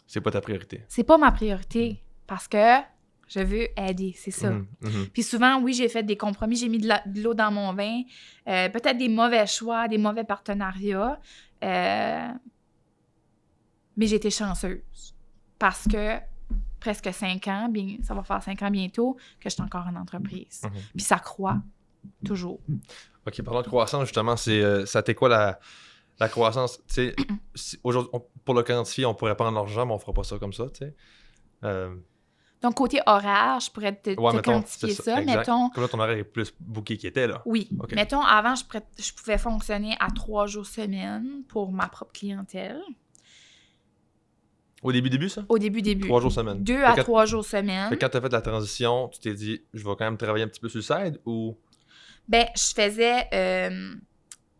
c'est pas ta priorité. C'est pas ma priorité parce que je veux aider, c'est ça. Puis souvent, oui, j'ai fait des compromis, j'ai mis de l'eau dans mon vin, peut-être des mauvais choix, des mauvais partenariats, mais j'ai été chanceuse parce que presque 5 ans, ça va faire 5 ans bientôt, que je suis encore en entreprise. Puis ça croît toujours. OK, parlons de croissance, justement, ça t'est quoi la croissance? Tu sais, aujourd'hui, pour le quantifier, on pourrait prendre l'argent, mais on fera pas ça comme ça, tu sais. Donc, côté horaire, je pourrais te quantifier ça. Mettons, comme là, ton horaire est plus booké qu'il était, là. Oui. Okay. Mettons, avant, je pouvais fonctionner à 3 jours semaine pour ma propre clientèle. Au début, ça? Au début. 3 jours semaine. 2 à 3 jours semaine. Quand tu as fait la transition, tu t'es dit, je vais quand même travailler un petit peu sur le side ou...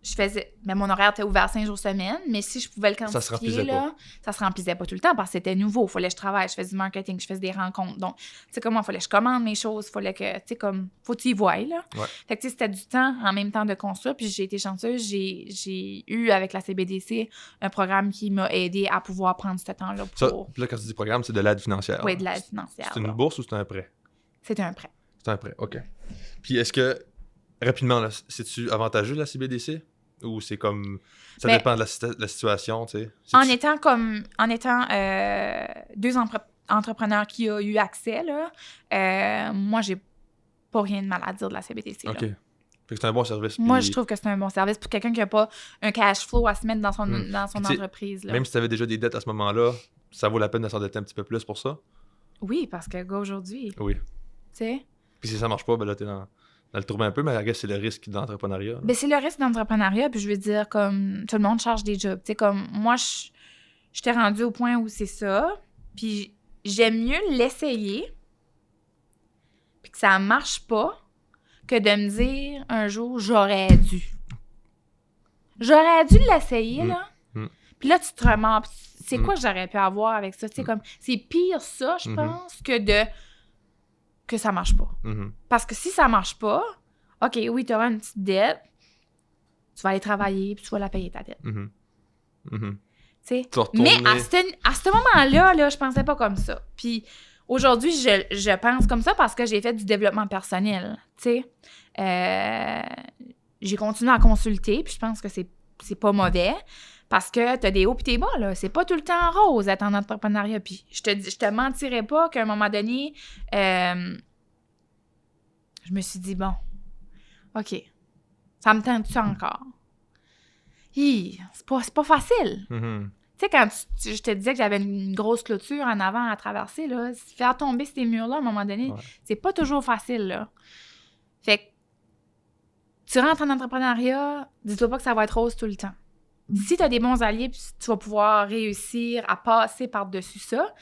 Je faisais... Mais mon horaire était ouvert 5 jours semaine, mais si je pouvais le quantifier, ça se remplissait pas tout le temps parce que c'était nouveau. Il fallait que je travaille, je faisais du marketing, je faisais des rencontres. Donc, tu sais comment, il fallait que je commande mes choses, il fallait que, tu sais, comme, faut que tu y voies, là. Ouais. Fait que, tu sais, c'était du temps en même temps de construire, puis j'ai été chanceuse. J'ai eu, avec la CBDC, un programme qui m'a aidé à pouvoir prendre ce temps-là pour... Là, quand tu dis programme, c'est de l'aide financière. Oui, de l'aide financière. C'est une bourse ou c'est un prêt? C'est un prêt. C'est un prêt, OK. Puis est-ce que, rapidement, là, c'est-tu avantageux, la CBDC? Ou c'est comme... Ça dépend de la situation, tu sais? En étant 2 entrepreneurs qui ont eu accès, là, moi, j'ai pas rien de mal à dire de la CBDC. OK. Fait que c'est un bon service. Moi, je trouve que c'est un bon service pour quelqu'un qui n'a pas un cash flow à se mettre dans son entreprise. Là. Même si tu avais déjà des dettes à ce moment-là, ça vaut la peine de s'endetter un petit peu plus pour ça? Oui, parce que, gars, aujourd'hui... Oui. Tu sais? Puis si ça marche pas, ben là, t'es dans le trouver un peu, mais regarde, c'est le risque de l'entrepreneuriat. Ben, c'est le risque d'entrepreneuriat, puis je veux dire, comme tout le monde cherche des jobs. Tu sais, comme moi, je t'ai rendu au point où c'est ça, puis j'aime mieux l'essayer, puis que ça marche pas, que de me dire un jour, j'aurais dû. J'aurais dû l'essayer, là. Puis là, tu te remarques, c'est quoi que j'aurais pu avoir avec ça? Tu sais, comme, c'est pire ça, je pense, que ça marche pas. Parce que si ça marche pas, OK, oui, tu auras une petite dette, tu vas aller travailler, puis tu vas la payer, ta dette. Mais à ce moment-là, là, je pensais pas comme ça. Puis aujourd'hui, je pense comme ça parce que j'ai fait du développement personnel, tu sais. J'ai continué à consulter, puis je pense que c'est c'est pas mauvais. Parce que t'as des hauts pis des bas, là. C'est pas tout le temps rose être en entrepreneuriat. Puis je te mentirais pas qu'à un moment donné, je me suis dit, bon, OK, ça me tente ça encore? C'est pas facile. Mm-hmm. Tu sais, quand je te disais que j'avais une grosse clôture en avant à traverser, là, faire tomber ces murs-là, à un moment donné, c'est pas toujours facile, là. Fait que tu rentres en entrepreneuriat, dis-toi pas que ça va être rose tout le temps. Si tu as des bons alliés, tu vas pouvoir réussir à passer par-dessus ça.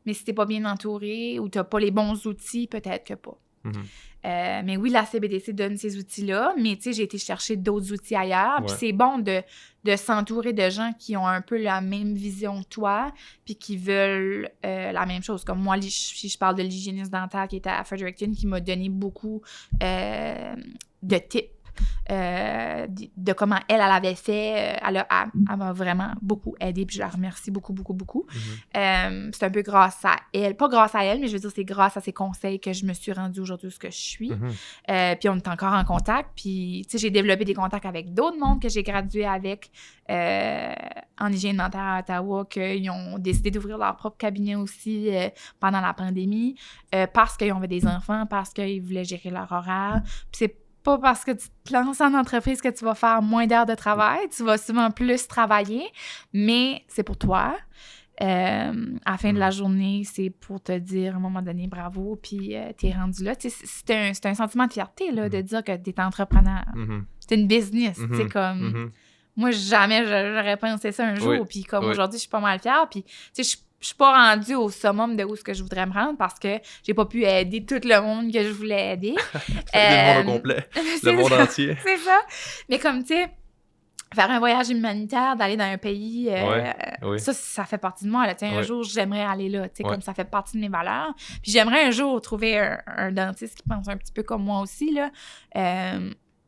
Mais si t'es pas bien entouré ou t'as pas les bons outils, peut-être que pas. Mm-hmm. Mais oui, la CBDC donne ces outils-là, mais tu sais, j'ai été chercher d'autres outils ailleurs. Puis c'est bon de s'entourer de gens qui ont un peu la même vision que toi, puis qui veulent la même chose. Comme moi, si je parle de l'hygiéniste dentaire qui était à Fredericton, qui m'a donné beaucoup de tips. De comment elle avait fait. Elle m'a vraiment beaucoup aidée, puis je la remercie beaucoup, beaucoup, beaucoup. Mm-hmm. C'est un peu grâce à elle. Pas grâce à elle, mais je veux dire, c'est grâce à ses conseils que je me suis rendue aujourd'hui où ce que je suis. Mm-hmm. Puis on est encore en contact. Puis, tu sais, j'ai développé des contacts avec d'autres mondes que j'ai gradué avec en hygiène dentaire à Ottawa, qu'ils ont décidé d'ouvrir leur propre cabinet aussi pendant la pandémie, parce qu'ils avaient des enfants, parce qu'ils voulaient gérer leur horaire. Puis c'est pas parce que tu te lances en entreprise que tu vas faire moins d'heures de travail. Tu vas souvent plus travailler, mais c'est pour toi. À la fin de la journée, c'est pour te dire à un moment donné bravo, puis t'es rendu là. C'est un sentiment de fierté là, de dire que t'es entrepreneur. C'est une business. C'est comme... Moi, jamais j'aurais pensé ça un jour. Puis comme aujourd'hui, je suis pas mal fière. Puis tu sais, je suis pas rendue au summum de où ce que je voudrais me rendre parce que j'ai pas pu aider tout le monde que je voulais aider. Le monde au complet. Le monde entier. C'est ça. Mais comme, tu sais, faire un voyage humanitaire, d'aller dans un pays, ça fait partie de moi. Là. Un jour, j'aimerais aller là. Comme ça fait partie de mes valeurs. Puis j'aimerais un jour trouver un dentiste qui pense un petit peu comme moi aussi. Là.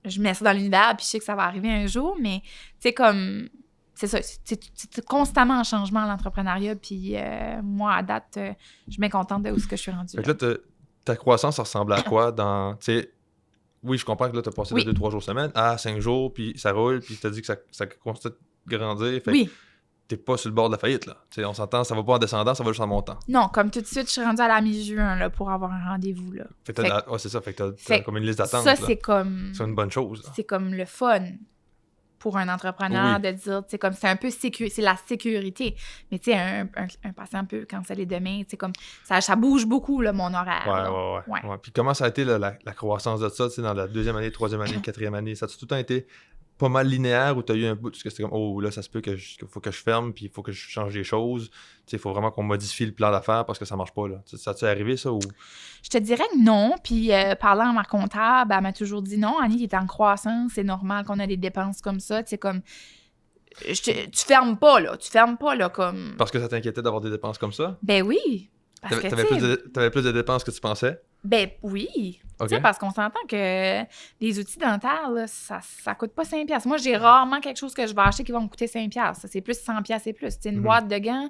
Je mets ça dans l'univers, puis je sais que ça va arriver un jour, mais tu sais, comme... C'est ça, c'est constamment en changement l'entrepreneuriat, puis moi, à date, je suis bien contente de où ce que je suis rendue. Fait que là, ta croissance, ça ressemble à quoi dans, tu sais, oui, je comprends que là, tu as passé de 2-3 jours semaine à 5 jours, puis ça roule, puis tu as dit que ça continue de grandir, fait que t'es pas sur le bord de la faillite, là. Tu sais, on s'entend, ça va pas en descendant, ça va juste en montant. Non, comme tout de suite, je suis rendue à la mi-juin, là, pour avoir un rendez-vous, là. Fait que c'est ça, fait que t'as comme une liste d'attente, ça, là. c'est comme... C'est une bonne chose, là. C'est comme le fun pour un entrepreneur de dire, tu sais, comme c'est un peu c'est la sécurité. Mais tu sais, un patient peut canceller demain, tu sais, comme ça bouge beaucoup, là, mon horaire. Ouais. Puis comment ça a été la croissance de ça, tu sais, dans la 2e année, 3e année, 4e année? Ça a tout le temps été pas mal linéaire ou t'as eu un bout, parce que c'était comme, oh là, ça se peut qu'il faut que je ferme, puis il faut que je change les choses. Tu sais, il faut vraiment qu'on modifie le plan d'affaires parce que ça marche pas, là. Ça t'est arrivé, ça, ou? Je te dirais que non, puis parlant à ma comptable, elle m'a toujours dit non, Annie, t'es en croissance, c'est normal qu'on ait des dépenses comme ça, tu sais, comme... tu fermes pas, là, comme... Parce que ça t'inquiétait d'avoir des dépenses comme ça? Ben oui, parce que, t'avais plus de dépenses que tu pensais? Ben oui, okay. Parce qu'on s'entend que les outils dentaires, là, ça coûte pas 5$. Moi, j'ai rarement quelque chose que je vais acheter qui va me coûter 5$. C'est plus 100$ et plus. Une boîte de gants,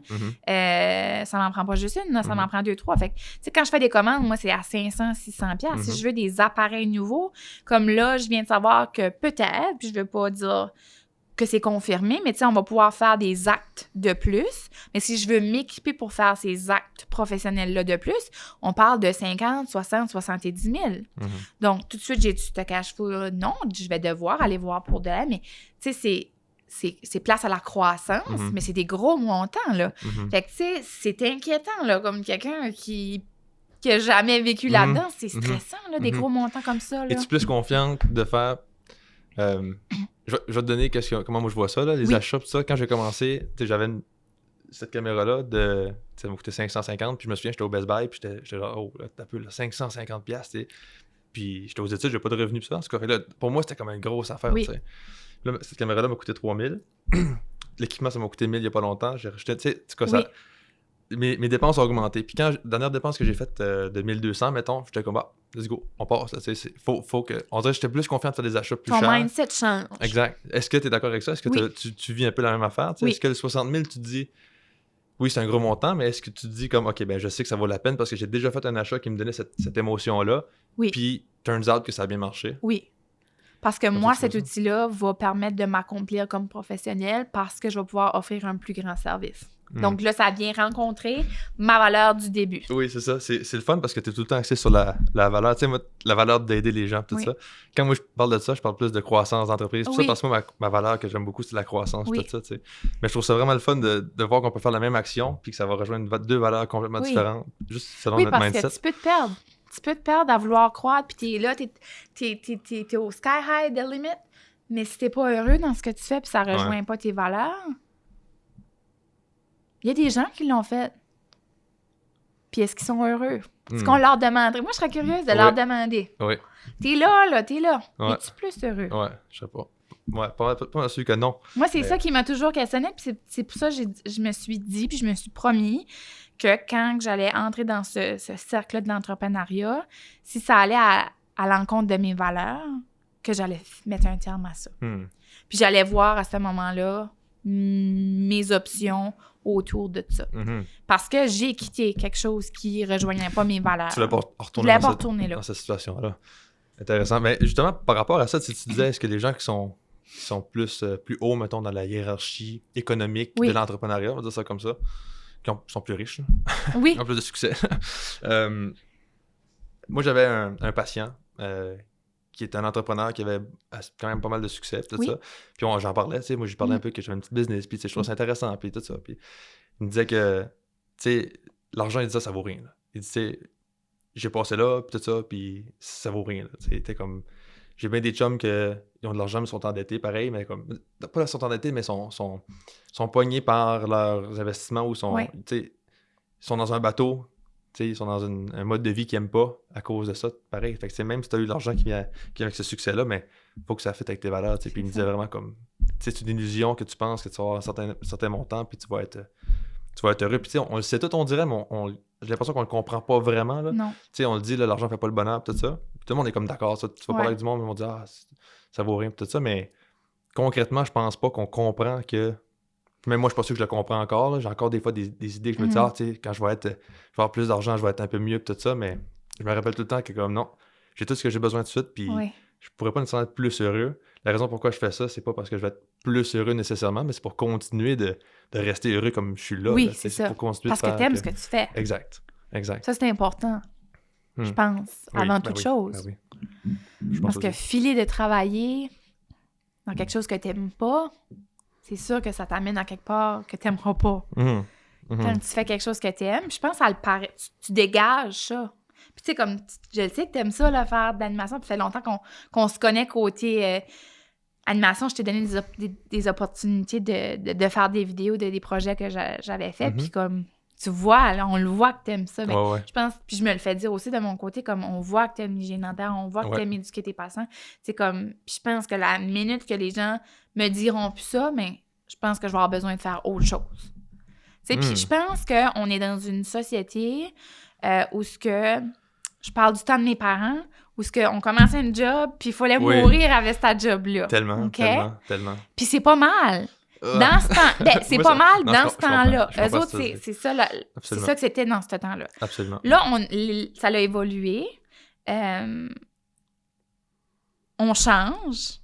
ça m'en prend pas juste une, là, ça m'en prend 2-3. Fait que, quand je fais des commandes, moi, c'est à 500-600$. Si je veux des appareils nouveaux, comme là, je viens de savoir que peut-être, puis je veux pas dire que c'est confirmé, mais tu sais, on va pouvoir faire des actes de plus. Mais si je veux m'équiper pour faire ces actes professionnels-là de plus, on parle de 50, 60, 70 000. Donc, tout de suite, j'ai du stockage full. Non, je vais devoir aller voir pour de l'aide, mais tu sais, c'est place à la croissance, mais c'est des gros montants, là. Fait que, tu sais, c'est inquiétant, là, comme quelqu'un qui a jamais vécu là-dedans. C'est stressant, là, des gros montants comme ça, là. Es-tu plus confiante de faire... Je vais te donner comment moi je vois ça, là, les achats, tout ça. Quand j'ai commencé, j'avais cette caméra-là, ça m'a coûté 550, puis je me souviens, j'étais au Best Buy, puis j'étais genre, oh, là, t'as peu, 550$, puis j'étais aux études, j'ai pas de revenus, pour ça. En tout cas, là, pour moi, c'était comme une grosse affaire, tu sais. Là, cette caméra-là m'a coûté 3000. L'équipement, ça m'a coûté 1000 il y a pas longtemps. J'ai rejeté, tu sais, ça... Mes dépenses ont augmenté. Puis la dernière dépense que j'ai faite de 1200, mettons, j'étais comme, let's go, on passe. Faut que... On dirait que j'étais plus confiant de faire des achats plus chers. Ton mindset change. Exact. Est-ce que tu es d'accord avec ça? Est-ce que tu vis un peu la même affaire? Est-ce que le 60 000, tu te dis, oui, c'est un gros montant, mais est-ce que tu te dis comme, OK, ben je sais que ça vaut la peine parce que j'ai déjà fait un achat qui me donnait cette émotion-là. Oui. Puis, turns out que ça a bien marché. Oui. Parce que moi, cet outil-là va permettre de m'accomplir comme professionnel parce que je vais pouvoir offrir un plus grand service. Donc là, ça vient rencontrer ma valeur du début. Oui, c'est ça. C'est le fun parce que tu es tout le temps axé sur la valeur. Tu sais, moi, la valeur d'aider les gens, tout ça. Quand moi, je parle de ça, je parle plus de croissance d'entreprise. Tout ça, parce que moi, ma valeur que j'aime beaucoup, c'est la croissance, tout ça, tu sais. Mais je trouve ça vraiment le fun de voir qu'on peut faire la même action puis que ça va rejoindre deux valeurs complètement différentes, juste selon notre mindset. Oui, parce que tu peux te perdre. Tu peux te perdre à vouloir croître, puis t'es là, t'es au sky high the limit. Mais si t'es pas heureux dans ce que tu fais puis ça rejoint pas tes valeurs... Il y a des gens qui l'ont fait. Puis est-ce qu'ils sont heureux? Est-ce qu'on leur demanderait? Moi, je serais curieuse de leur demander. Oui. T'es là. Ouais. Es-tu plus heureux? Ouais, je sais pas. Ouais, pas sûr que non. Moi, c'est ça qui m'a toujours questionné. Puis c'est pour ça que je me suis dit, puis je me suis promis que quand j'allais entrer dans ce cercle de l'entrepreneuriat, si ça allait à l'encontre de mes valeurs, que j'allais mettre un terme à ça. Puis j'allais voir à ce moment-là mes options autour de ça. Parce que j'ai quitté quelque chose qui ne rejoignait pas mes valeurs. Tu ne voulais pas retourner là. Dans cette situation-là. Intéressant. Mais justement, par rapport à ça, tu disais, est-ce que les gens qui sont plus haut, mettons, dans la hiérarchie économique de l'entrepreneuriat, on va dire ça comme ça, qui sont plus riches, qui ont plus de succès. Moi, j'avais un patient qui était un entrepreneur qui avait quand même pas mal de succès, tout ça. Puis j'en parlais, tu sais, moi, je parlais un peu que j'avais une petite business, puis je trouvais ça intéressant, puis tout ça. Puis il me disait que, tu sais, l'argent, il dit ça vaut rien. Là. Il dit, tu sais, j'ai passé là, puis tout ça, puis ça vaut rien. C'était comme, j'ai bien des chums qui ont de l'argent, mais sont endettés, pareil, mais comme, pas là, sont endettés, mais sont poignés par leurs investissements ou tu sais, ils sont dans un bateau. T'sais, ils sont dans un mode de vie qu'ils n'aiment pas à cause de ça, pareil. Fait que même si tu as eu de l'argent qui vient avec ce succès-là, mais il faut que ça fitte avec tes valeurs. Puis il me disait vraiment comme, c'est une illusion que tu penses que tu vas avoir un certain montant, puis tu vas être heureux. Puis on le sait tout, on dirait, mais j'ai l'impression qu'on le comprend pas vraiment. Là. Non. On le dit, là, l'argent fait pas le bonheur, tout ça. Puis tout le monde est comme d'accord. Ça. Tu vas parler avec du monde, ils vont dire, ça vaut rien, tout ça. Mais concrètement, je pense pas qu'on comprend que. Même moi, je suis pas sûr que je le comprends encore. Là. J'ai encore des fois des idées que je me dis, tu sais, quand je vais avoir plus d'argent, je vais être un peu mieux, tout ça. Mais je me rappelle tout le temps que, comme, non, j'ai tout ce que j'ai besoin de suite, puis je pourrais pas nécessairement être plus heureux. La raison pourquoi je fais ça, c'est pas parce que je vais être plus heureux nécessairement, mais c'est pour continuer de rester heureux comme je suis là. Oui, là. c'est ça. Pour continuer parce que t'aimes ce que tu fais. Exact. Ça, c'est important, je pense, avant toute chose. Ben oui. Parce que filer de travailler dans quelque chose que t'aimes pas, c'est sûr que ça t'amène à quelque part que t'aimeras pas. Quand tu fais quelque chose que t'aimes, je pense que ça le paraît. Tu dégages ça. Puis tu sais, comme, je le sais que t'aimes ça, là, faire de l'animation. Puis ça fait longtemps qu'on se connaît côté animation. Je t'ai donné des opportunités de faire des vidéos des projets que j'avais faits. Puis comme, tu vois, là, on le voit que t'aimes ça. Ben, je pense, puis je me le fais dire aussi de mon côté, comme on voit que t'aimes l'hygiène dentaire, on voit que t'aimes éduquer tes patients. C'est comme, puis je pense que la minute que les gens me diront plus ça, mais je pense que je vais avoir besoin de faire autre chose. Puis je pense qu'on est dans une société où je parle du temps de mes parents, où on commençait un job, puis il fallait mourir avec ce job-là. Tellement. Puis c'est pas mal. Dans ce temps, c'est pas mal dans ce temps-là. Eux autres, c'est ça, c'est ça que c'était dans ce temps-là. Absolument. Là, ça a évolué. On change.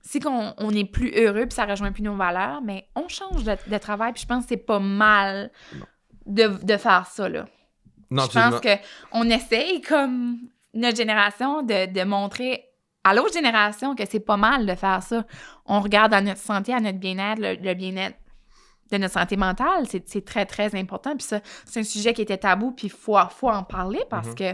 C'est qu'on n'est plus heureux puis ça rejoint plus nos valeurs, mais on change de travail puis je pense que c'est pas mal de faire ça, là. Non, je pense qu'on essaye, comme notre génération, de montrer à l'autre génération que c'est pas mal de faire ça. On regarde à notre santé, à notre bien-être, le bien-être de notre santé mentale, c'est très, très important. Puis ça, c'est un sujet qui était tabou, puis il faut en parler parce que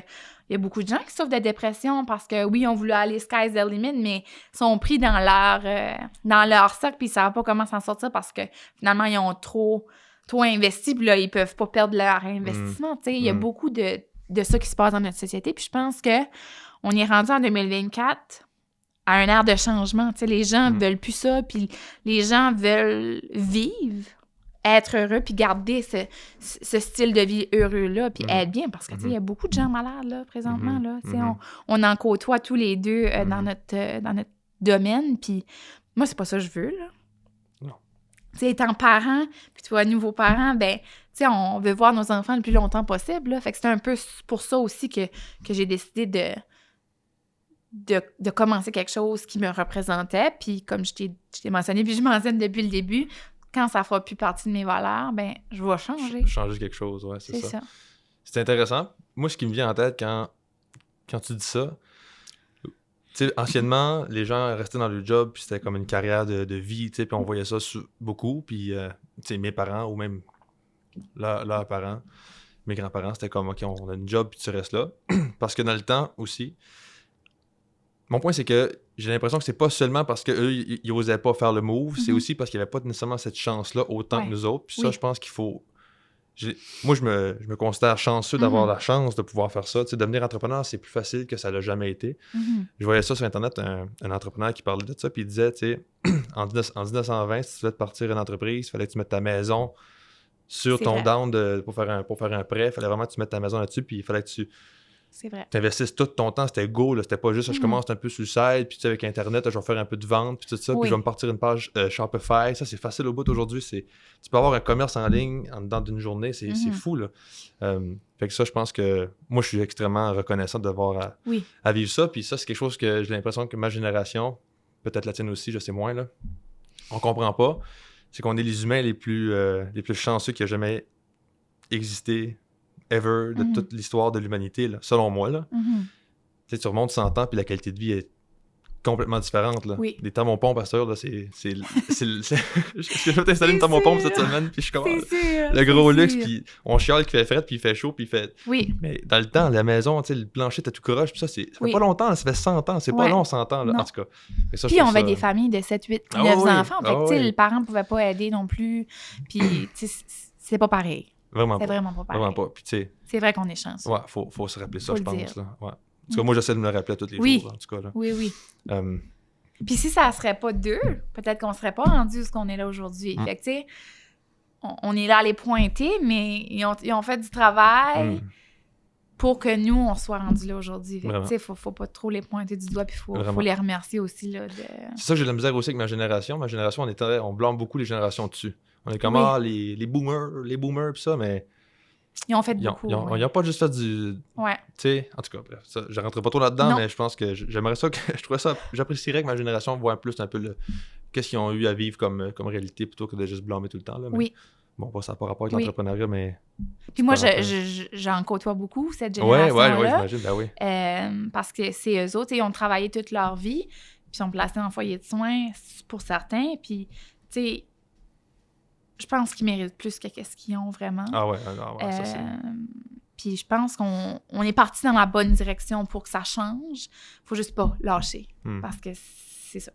il y a beaucoup de gens qui souffrent de dépression parce que, oui, on voulait aller sky's the limit, mais sont pris dans leur sac puis ils savent pas comment s'en sortir parce que, finalement, ils ont trop investi puis là, ils peuvent pas perdre leur investissement, tu sais. Il y a beaucoup de ça qui se passe dans notre société. Puis je pense que on est rendu en 2024 à un ère de changement. Tu sais, les gens veulent plus ça, puis les gens veulent vivre, être heureux, puis garder ce style de vie heureux-là, puis être bien, parce que, tu sais, il y a beaucoup de gens malades, là, présentement, là. Tu sais, on en côtoie tous les deux dans notre domaine, puis moi, c'est pas ça que je veux, là. Non. Tu sais, étant parent, puis toi, nouveau parent, ben, tu sais, on veut voir nos enfants le plus longtemps possible, là. Fait que c'est un peu pour ça aussi que j'ai décidé de commencer quelque chose qui me représentait. Puis comme je t'ai mentionné, puis je mentionne depuis le début, quand ça fera plus partie de mes valeurs, ben je vais changer. Changer quelque chose, ouais, c'est ça. C'est intéressant. Moi, ce qui me vient en tête quand tu dis ça, tu sais, anciennement, les gens restaient dans leur job, puis c'était comme une carrière de vie, tu sais, puis on voyait ça beaucoup, puis, tu sais, mes parents, ou même leurs parents, mes grands-parents, c'était comme, OK, on a une job, puis tu restes là. Parce que dans le temps aussi, mon point, c'est que j'ai l'impression que c'est pas seulement parce qu'eux, ils osaient pas faire le move, c'est aussi parce qu'il n'y avait pas nécessairement cette chance-là autant que nous autres, puis ça, je pense qu'il faut... Moi, je me considère chanceux d'avoir la chance de pouvoir faire ça. Tu sais, devenir entrepreneur, c'est plus facile que ça l'a jamais été. Je voyais ça sur Internet, un entrepreneur qui parlait de ça, puis il disait, tu sais, en 1920, si tu voulais te partir une entreprise, il fallait que tu mettes ta maison sur ton down pour faire un prêt. Il fallait vraiment que tu mettes ta maison là-dessus, puis il fallait que tu investisses tout ton temps. C'était go, là. C'était pas juste, je commence un peu sur le site, puis tu sais, avec Internet, je vais faire un peu de vente, puis tout ça, puis je vais me partir une page Shopify. Ça, c'est facile au bout aujourd'hui. Tu peux avoir un commerce en ligne en dedans d'une journée, c'est fou, là. Fait que ça, je pense que moi, je suis extrêmement reconnaissant d'avoir à vivre ça. Puis ça, c'est quelque chose que j'ai l'impression que ma génération, peut-être la tienne aussi, je sais moins, là, on comprend pas. C'est qu'on est les humains les plus chanceux qui a jamais existé ever de toute l'histoire de l'humanité, là, selon moi. Là. Tu sais, tu remontes 100 ans, puis la qualité de vie est complètement différente. Là. Des thermopompes à ça, là, c'est je vais t'installer une thermopompe cette semaine, puis je suis comme le gros luxe, puis on chiale qu'il fait fret, puis il fait chaud, puis il fait... Mais dans le temps, la maison, tu sais, le plancher, t'as tout croche, puis ça, ça fait pas longtemps, ça fait 100 ans, c'est pas long 100 ans, là, en tout cas. Ça, puis on avait des familles de 7, 8, 9 enfants, fait que, tu sais, les parents pouvaient pas aider non plus, puis, tu sais, c'est pas pareil. Vraiment pas pareil. Vraiment pas. Puis, tu sais... C'est vrai qu'on est chanceux. Ouais, faut se rappeler ça, je pense, là. Ouais. En tout cas, moi, j'essaie de me le rappeler tous les jours, en tout cas. Là. Oui. Puis si ça serait pas d'eux, peut-être qu'on serait pas rendu où ce qu'on est là aujourd'hui. Fait que, tu sais, on est là à les pointer, mais ils ont fait du travail pour que nous, on soit rendus là aujourd'hui. Fait que, tu sais, faut pas trop les pointer du doigt, puis faut les remercier aussi, là. C'est ça que j'ai de la misère aussi avec ma génération. Ma génération, on blâme beaucoup les générations dessus. On est comme, les boomers, pis ça, mais... Ils ont fait beaucoup. Ils n'ont pas juste fait du... Ouais. Tu sais, en tout cas, bref, ça, je rentrerai pas trop là-dedans, mais je pense que j'aimerais ça, j'apprécierais que ma génération voit plus un peu qu'est-ce qu'ils ont eu à vivre comme réalité plutôt que de juste blâmer tout le temps. Là, mais, bon, ça n'a pas rapport avec l'entrepreneuriat, mais... Puis moi, j'en côtoie beaucoup, cette génération-là. Ouais, j'imagine, ben oui. Parce que c'est eux autres, ils ont travaillé toute leur vie, puis sont placés en foyer de soins pour certains, puis, tu sais, je pense qu'ils méritent plus que qu'est-ce qu'ils ont vraiment. Ah ouais, ça c'est... Puis je pense qu'on est parti dans la bonne direction pour que ça change. Faut juste pas lâcher, parce que c'est ça.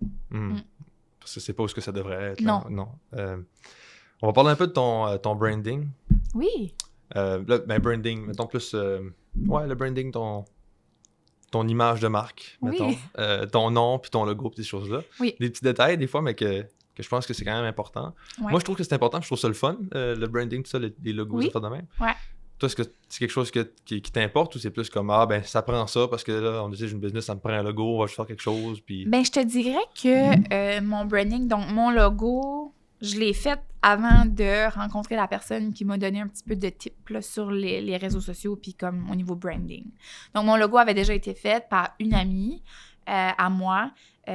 Parce que c'est pas où ce que ça devrait être. Non. On va parler un peu de ton branding. Oui. Branding, mettons plus... le branding, ton image de marque, mettons. Ton nom, puis ton logo, puis ces choses-là. Oui. Des petits détails, des fois, mais que je pense que c'est quand même important. Ouais. Moi, je trouve que c'est important, je trouve ça le fun, le branding, tout ça, les logos, ça fait de même. Ouais. Toi, est-ce que c'est quelque chose qui t'importe ou c'est plus comme, ça prend ça parce que là, on dit, j'ai une business, ça me prend un logo, on va juste faire quelque chose, puis... Ben, je te dirais que mon branding, donc mon logo, je l'ai fait avant de rencontrer la personne qui m'a donné un petit peu de tips là, sur les réseaux sociaux, puis comme au niveau branding. Donc, mon logo avait déjà été fait par une amie à moi.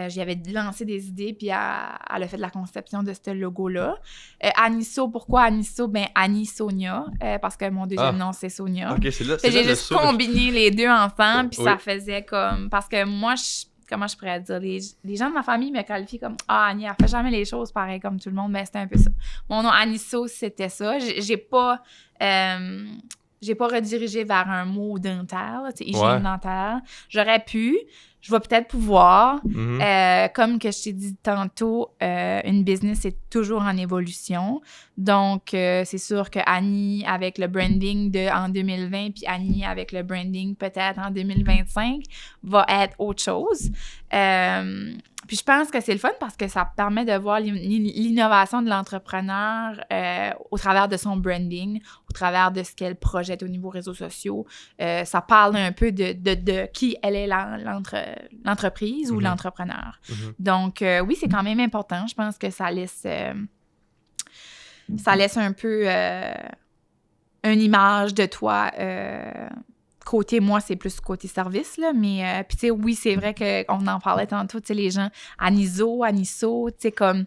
J'y avais lancé des idées, puis elle a fait de la conception de ce logo-là. Anisso, pourquoi Anisso? Ben, Annie Sonia, parce que mon deuxième nom, c'est Sonia. OK, c'est là. J'ai juste combiné les deux ensemble, puis ça faisait comme... Parce que moi, comment je pourrais dire? Les gens de ma famille me qualifient comme « Ah, Annie, elle fait jamais les choses pareil comme tout le monde. » Mais c'était un peu ça. Mon nom Anisso, c'était ça. J'ai pas redirigé vers un mot dentaire, hygiène dentaire. J'aurais pu... Je vais peut-être pouvoir. Comme que je t'ai dit tantôt, une business est toujours en évolution. Donc, c'est sûr que Annie avec le branding en 2020 puis Annie avec le branding peut-être en 2025 va être autre chose. Puis je pense que c'est le fun parce que ça permet de voir l'innovation de l'entrepreneur au travers de son branding, au travers de ce qu'elle projette au niveau réseaux sociaux. Ça parle un peu de qui elle est l'entreprise ou l'entrepreneur. Donc, oui, c'est quand même important. Je pense que ça laisse une image de toi côté, moi, c'est plus côté service, là, mais puis tu sais, oui, c'est vrai qu'on en parlait tantôt, tu sais, les gens, Aniso, tu sais, comme,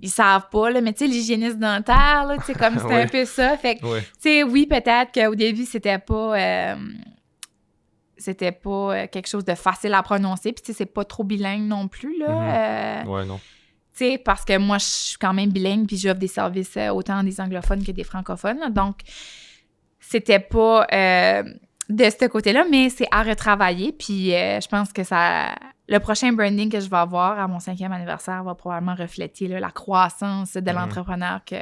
ils savent pas, là, mais tu sais, l'hygiéniste dentaire, là, tu sais, comme, c'était un peu ça, fait que, tu sais, oui, peut-être qu'au début, c'était pas quelque chose de facile à prononcer, puis tu sais, c'est pas trop bilingue non plus, là. Ouais, non. Tu sais, parce que moi, je suis quand même bilingue, puis j'offre des services autant des anglophones que des francophones, là, donc c'était pas de ce côté-là, mais c'est à retravailler, puis je pense que le prochain branding que je vais avoir à mon 5e anniversaire va probablement refléter là, la croissance de l'entrepreneur que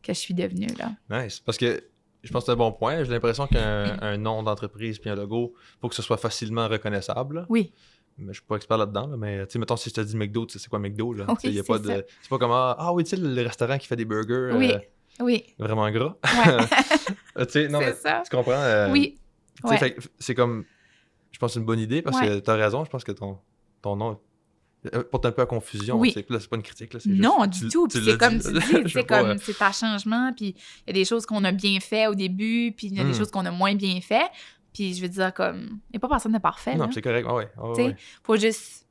je suis devenue, là. Nice, parce que je pense que c'est un bon point. J'ai l'impression qu'un nom d'entreprise puis un logo, il faut que ce soit facilement reconnaissable. Oui. Mais je suis pas expert là-dedans, là, mais tu sais, mettons, si je te dis McDo, tu sais c'est quoi McDo, là? Oui, y a pas de... C'est pas comme, oui, tu sais, le restaurant qui fait des burgers vraiment gras. Ouais. Tu sais, non, mais ça. tu comprends? Oui. Tu sais, c'est comme, je pense que c'est une bonne idée, parce que t'as raison, je pense que ton nom porte un peu à confusion. Oui. Là, c'est pas une critique, là, c'est non, juste... du tout. Puis c'est comme tu dis, c'est comme, c'est un changement, puis il y a des choses qu'on a bien fait au début, puis il y a des choses qu'on a moins bien fait. Puis je veux dire, comme, il n'y a pas personne de parfait. Non, là. c'est correct, ouais. Faut juste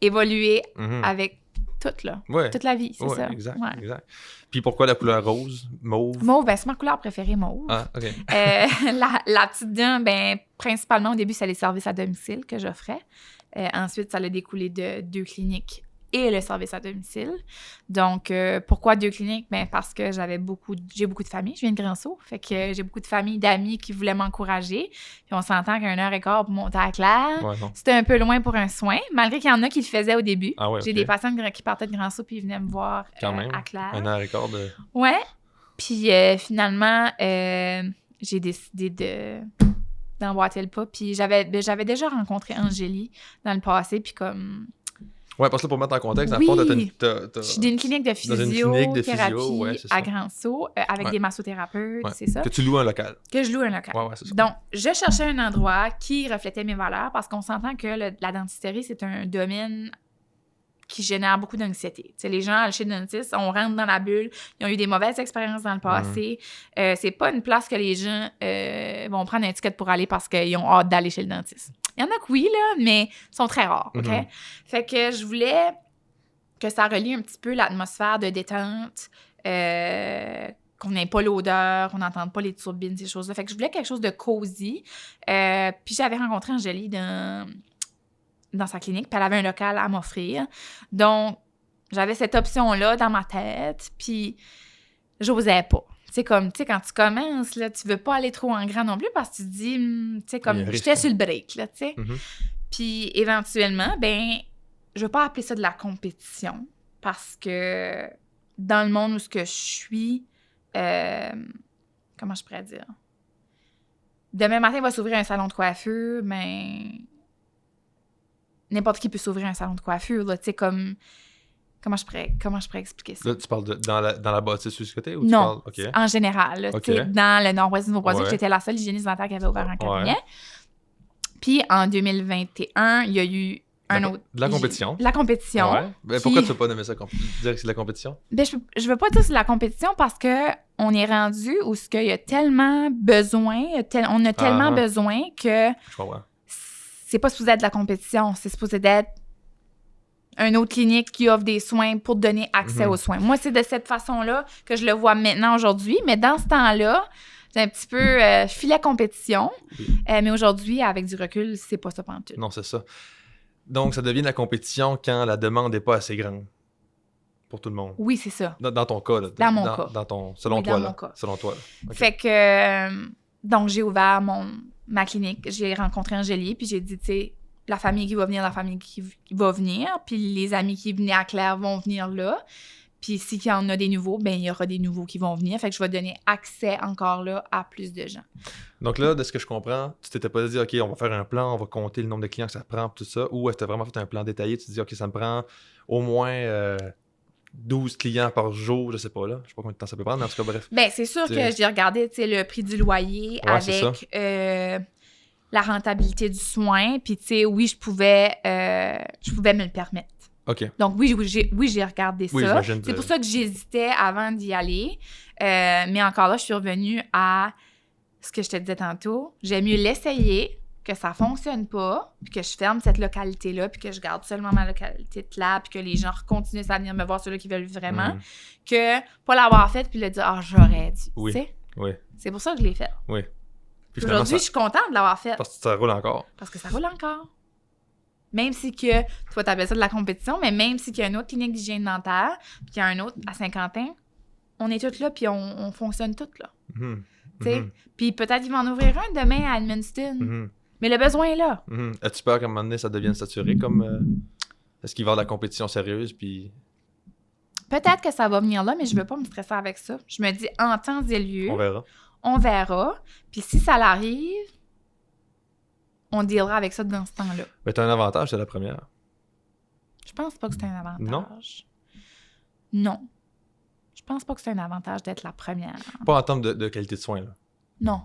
évoluer avec tout, là. Ouais. Toute la vie, c'est ça. Exact. Puis pourquoi la couleur rose, mauve? Mauve, ben c'est ma couleur préférée, mauve. Ah, OK. La petite dent, ben principalement, au début, c'est les services à domicile que j'offrais. Ensuite, ça a découlé de 2 cliniques et le service à domicile. Donc, pourquoi 2 cliniques? Ben parce que j'ai beaucoup de familles. Je viens de Grand-Sault. Fait que j'ai beaucoup de familles, d'amis qui voulaient m'encourager. Puis on s'entend qu'à 1h15 pour monter à Claire, c'était un peu loin pour un soin, malgré qu'il y en a qui le faisaient au début. Ah ouais, j'ai des patients qui partaient de Grand-Sault puis ils venaient me voir à Claire. 1h15 de... Ouais. Puis finalement, j'ai décidé d'emboîter le pas. Puis j'avais déjà rencontré Angélie dans le passé, puis comme... Ouais, parce que là, pour mettre en contexte, oui. dans le fond, je suis dans une clinique de physiothérapie à Grand-Sault avec des massothérapeutes, c'est ça. Que tu loues un local. Que je loue un local. Ouais, c'est ça. Donc, je cherchais un endroit qui reflétait mes valeurs parce qu'on s'entend que la dentisterie, c'est un domaine qui génère beaucoup d'anxiété. Tu sais, les gens chez le dentiste, on rentre dans la bulle, ils ont eu des mauvaises expériences dans le passé. C'est pas une place que les gens vont prendre un ticket pour aller parce qu'ils ont hâte d'aller chez le dentiste. Il y en a que oui, là, mais ils sont très rares, OK? Fait que je voulais que ça relie un petit peu l'atmosphère de détente, qu'on n'ait pas l'odeur, qu'on n'entende pas les turbines, ces choses-là. Fait que je voulais quelque chose de cosy. Puis j'avais rencontré Angélie dans sa clinique, puis elle avait un local à m'offrir. Donc, j'avais cette option-là dans ma tête, puis j'osais pas. Tu sais, comme, tu sais, quand tu commences, là, tu veux pas aller trop en grand non plus parce que tu te dis, tu sais, comme, j'étais sur le break, là, tu sais. Puis, éventuellement, ben, je veux pas appeler ça de la compétition parce que dans le monde où ce que je suis, comment je pourrais dire? Demain matin, il va s'ouvrir un salon de coiffure, mais n'importe qui peut s'ouvrir un salon de coiffure, là, tu sais, comme... Comment je pourrais expliquer ça? Là, tu parles dans la bâtisse sur ce côté? Ou non, tu parles... en général. Là, dans le nord-ouest du Nouveau-Brunswick, j'étais la seule hygiéniste dentaire qui avait ouvert un cabinet. Puis en 2021, il y a eu un autre... De la compétition. De la compétition. Ouais. Ben, pourquoi tu ne veux pas nommer ça dire que c'est de la compétition? Ben, je veux pas dire que c'est de la compétition parce qu'on est rendu où il y a tellement besoin, on a tellement besoin que... Je comprends. C'est pas supposé être de la compétition, c'est supposé être une autre clinique qui offre des soins pour donner accès aux soins. Moi, c'est de cette façon-là que je le vois maintenant aujourd'hui, mais dans ce temps-là, c'est un petit peu filet compétition, mais aujourd'hui, avec du recul, c'est pas ça pantoute. Non, c'est ça. Donc, ça devient de la compétition quand la demande n'est pas assez grande pour tout le monde. Oui, c'est ça. Dans ton cas, là. Dans mon cas. Selon toi, dans là. mon cas. Selon toi, là. Okay. Fait que, donc, j'ai ouvert ma clinique, j'ai rencontré Angélie, puis j'ai dit, tu sais, la famille qui va venir, la famille qui va venir, puis les amis qui venaient à Claire vont venir là. Puis s'il y en a des nouveaux, ben il y aura des nouveaux qui vont venir. Fait que je vais donner accès encore là à plus de gens. Donc là, de ce que je comprends, tu t'étais pas dit, OK, on va faire un plan, on va compter le nombre de clients que ça prend, tout ça, ou est-ce que tu as vraiment fait un plan détaillé, tu te dis, OK, ça me prend au moins 12 clients par jour, je sais pas là, je sais pas combien de temps ça peut prendre, mais en tout cas, bref. Ben c'est sûr que j'ai regardé, tu sais, le prix du loyer avec... la rentabilité du soin, puis tu sais, oui, je pouvais me le permettre. OK. Donc oui, j'ai regardé ça. C'est pour ça que j'hésitais avant d'y aller. Mais encore là, je suis revenue à ce que je te disais tantôt, j'aime mieux l'essayer, que ça fonctionne pas, puis que je ferme cette localité-là, puis que je garde seulement ma localité de là, puis que les gens continuent à venir me voir, ceux-là qui veulent vraiment, que pas l'avoir fait, puis le dire « Ah, j'aurais dû », tu sais? Oui. C'est pour ça que je l'ai fait. Oui. Puis aujourd'hui, je suis contente de l'avoir fait. Parce que ça roule encore. Parce que ça roule encore. Même si que, toi, t'appelles ça de la compétition, mais même si qu'il y a une autre clinique d'hygiène dentaire, puis qu'il y a un autre à Saint-Quentin, on est toutes là, puis on fonctionne toutes là. Tu sais? Puis peut-être ils vont en ouvrir un demain à Edmundston. Mais le besoin est là. As-tu peur qu'à un moment donné, ça devienne saturé comme... Est-ce qu'il va y avoir de la compétition sérieuse, puis... Peut-être que ça va venir là, mais je veux pas me stresser avec ça. Je me dis, en temps et lieu... On verra. Puis si ça l'arrive, on dealera avec ça dans ce temps-là. Mais t'as un avantage, c'est la première. Je pense pas que c'est un avantage. Non? Non. Je pense pas que c'est un avantage d'être la première. Pas en termes de qualité de soins, là. Non.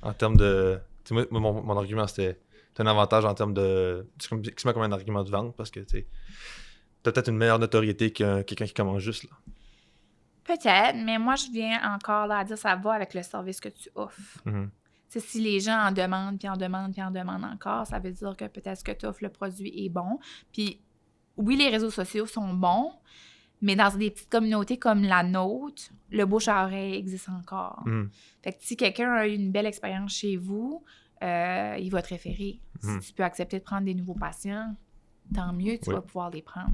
En termes de... Tu sais, moi, mon argument, c'était un avantage en termes de... C'est comme un argument de vente, parce que, tu sais, t'as peut-être une meilleure notoriété que quelqu'un qui commence juste, là. Peut-être, mais moi, je viens encore là à dire ça va avec le service que tu offres. Si les gens en demandent, puis en demandent, puis en demandent encore, ça veut dire que peut-être ce que tu offres, le produit est bon. Puis oui, les réseaux sociaux sont bons, mais dans des petites communautés comme la nôtre, le bouche à oreille existe encore. Fait que si quelqu'un a eu une belle expérience chez vous, il va te référer. Si tu peux accepter de prendre des nouveaux patients, tant mieux, tu vas pouvoir les prendre.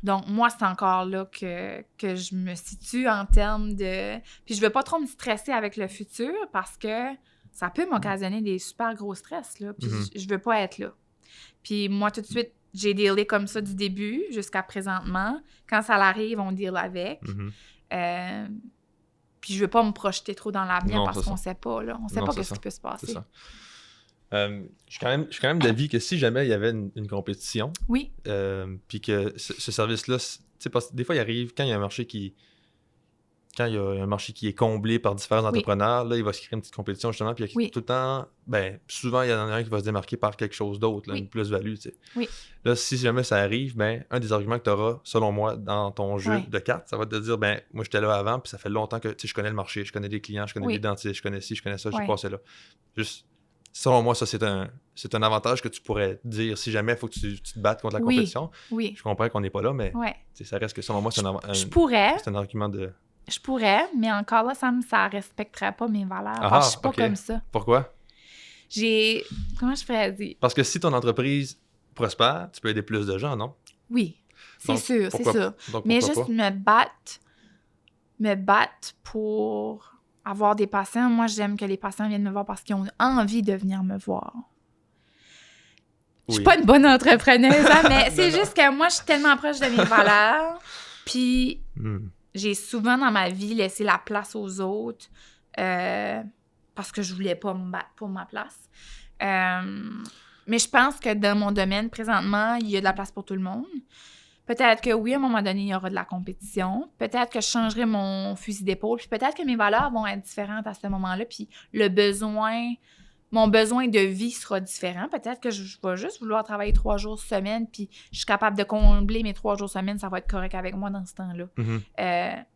Donc, moi, c'est encore là que je me situe en termes de... Puis je veux pas trop me stresser avec le futur parce que ça peut m'occasionner des super gros stress, là. Puis je veux pas être là. Puis moi, tout de suite, j'ai dealé comme ça du début jusqu'à présentement. Quand ça arrive, on deal avec. Puis je veux pas me projeter trop dans l'avenir parce qu'on sait pas, là. On sait pas ce qui peut se passer. C'est ça. Je suis quand même d'avis que si jamais il y avait une compétition, puis que ce service-là, tu sais, parce que des fois, il arrive, quand il y a un marché qui est comblé par différents entrepreneurs, là, il va se créer une petite compétition, justement, puis tout le temps, souvent, il y en a un qui va se démarquer par quelque chose d'autre, là, une plus-value, tu sais. Là, si jamais ça arrive, un des arguments que tu auras, selon moi, dans ton jeu de cartes, ça va te dire, moi, j'étais là avant, puis ça fait longtemps que, tu sais, je connais le marché, je connais les clients, je connais les dentistes, je connais ci, je connais ça, j'ai passé là. Juste... Selon moi, ça, c'est un avantage que tu pourrais dire si jamais il faut que tu te battes contre la compétition. Je comprends qu'on n'est pas là, mais ça reste que selon moi, c'est un argument de... Je pourrais, mais encore là, ça ne respecterait pas mes valeurs. Parce que je suis pas comme ça. Pourquoi? Comment je pourrais dire? Parce que si ton entreprise prospère, tu peux aider plus de gens, non? Oui, c'est sûr. Donc, mais juste me battre pour... avoir des patients, moi, j'aime que les patients viennent me voir parce qu'ils ont envie de venir me voir. Je suis pas une bonne entrepreneuse, hein, mais c'est juste que moi, je suis tellement proche de mes valeurs. Puis, j'ai souvent dans ma vie laissé la place aux autres parce que je voulais pas me battre pour ma place. Mais je pense que dans mon domaine, présentement, il y a de la place pour tout le monde. Peut-être que oui, à un moment donné, il y aura de la compétition. Peut-être que je changerai mon fusil d'épaule. Puis peut-être que mes valeurs vont être différentes à ce moment-là. Puis mon besoin de vie sera différent. Peut-être que je vais juste vouloir travailler 3 jours semaine. Puis je suis capable de combler mes 3 jours semaine. Ça va être correct avec moi dans ce temps-là.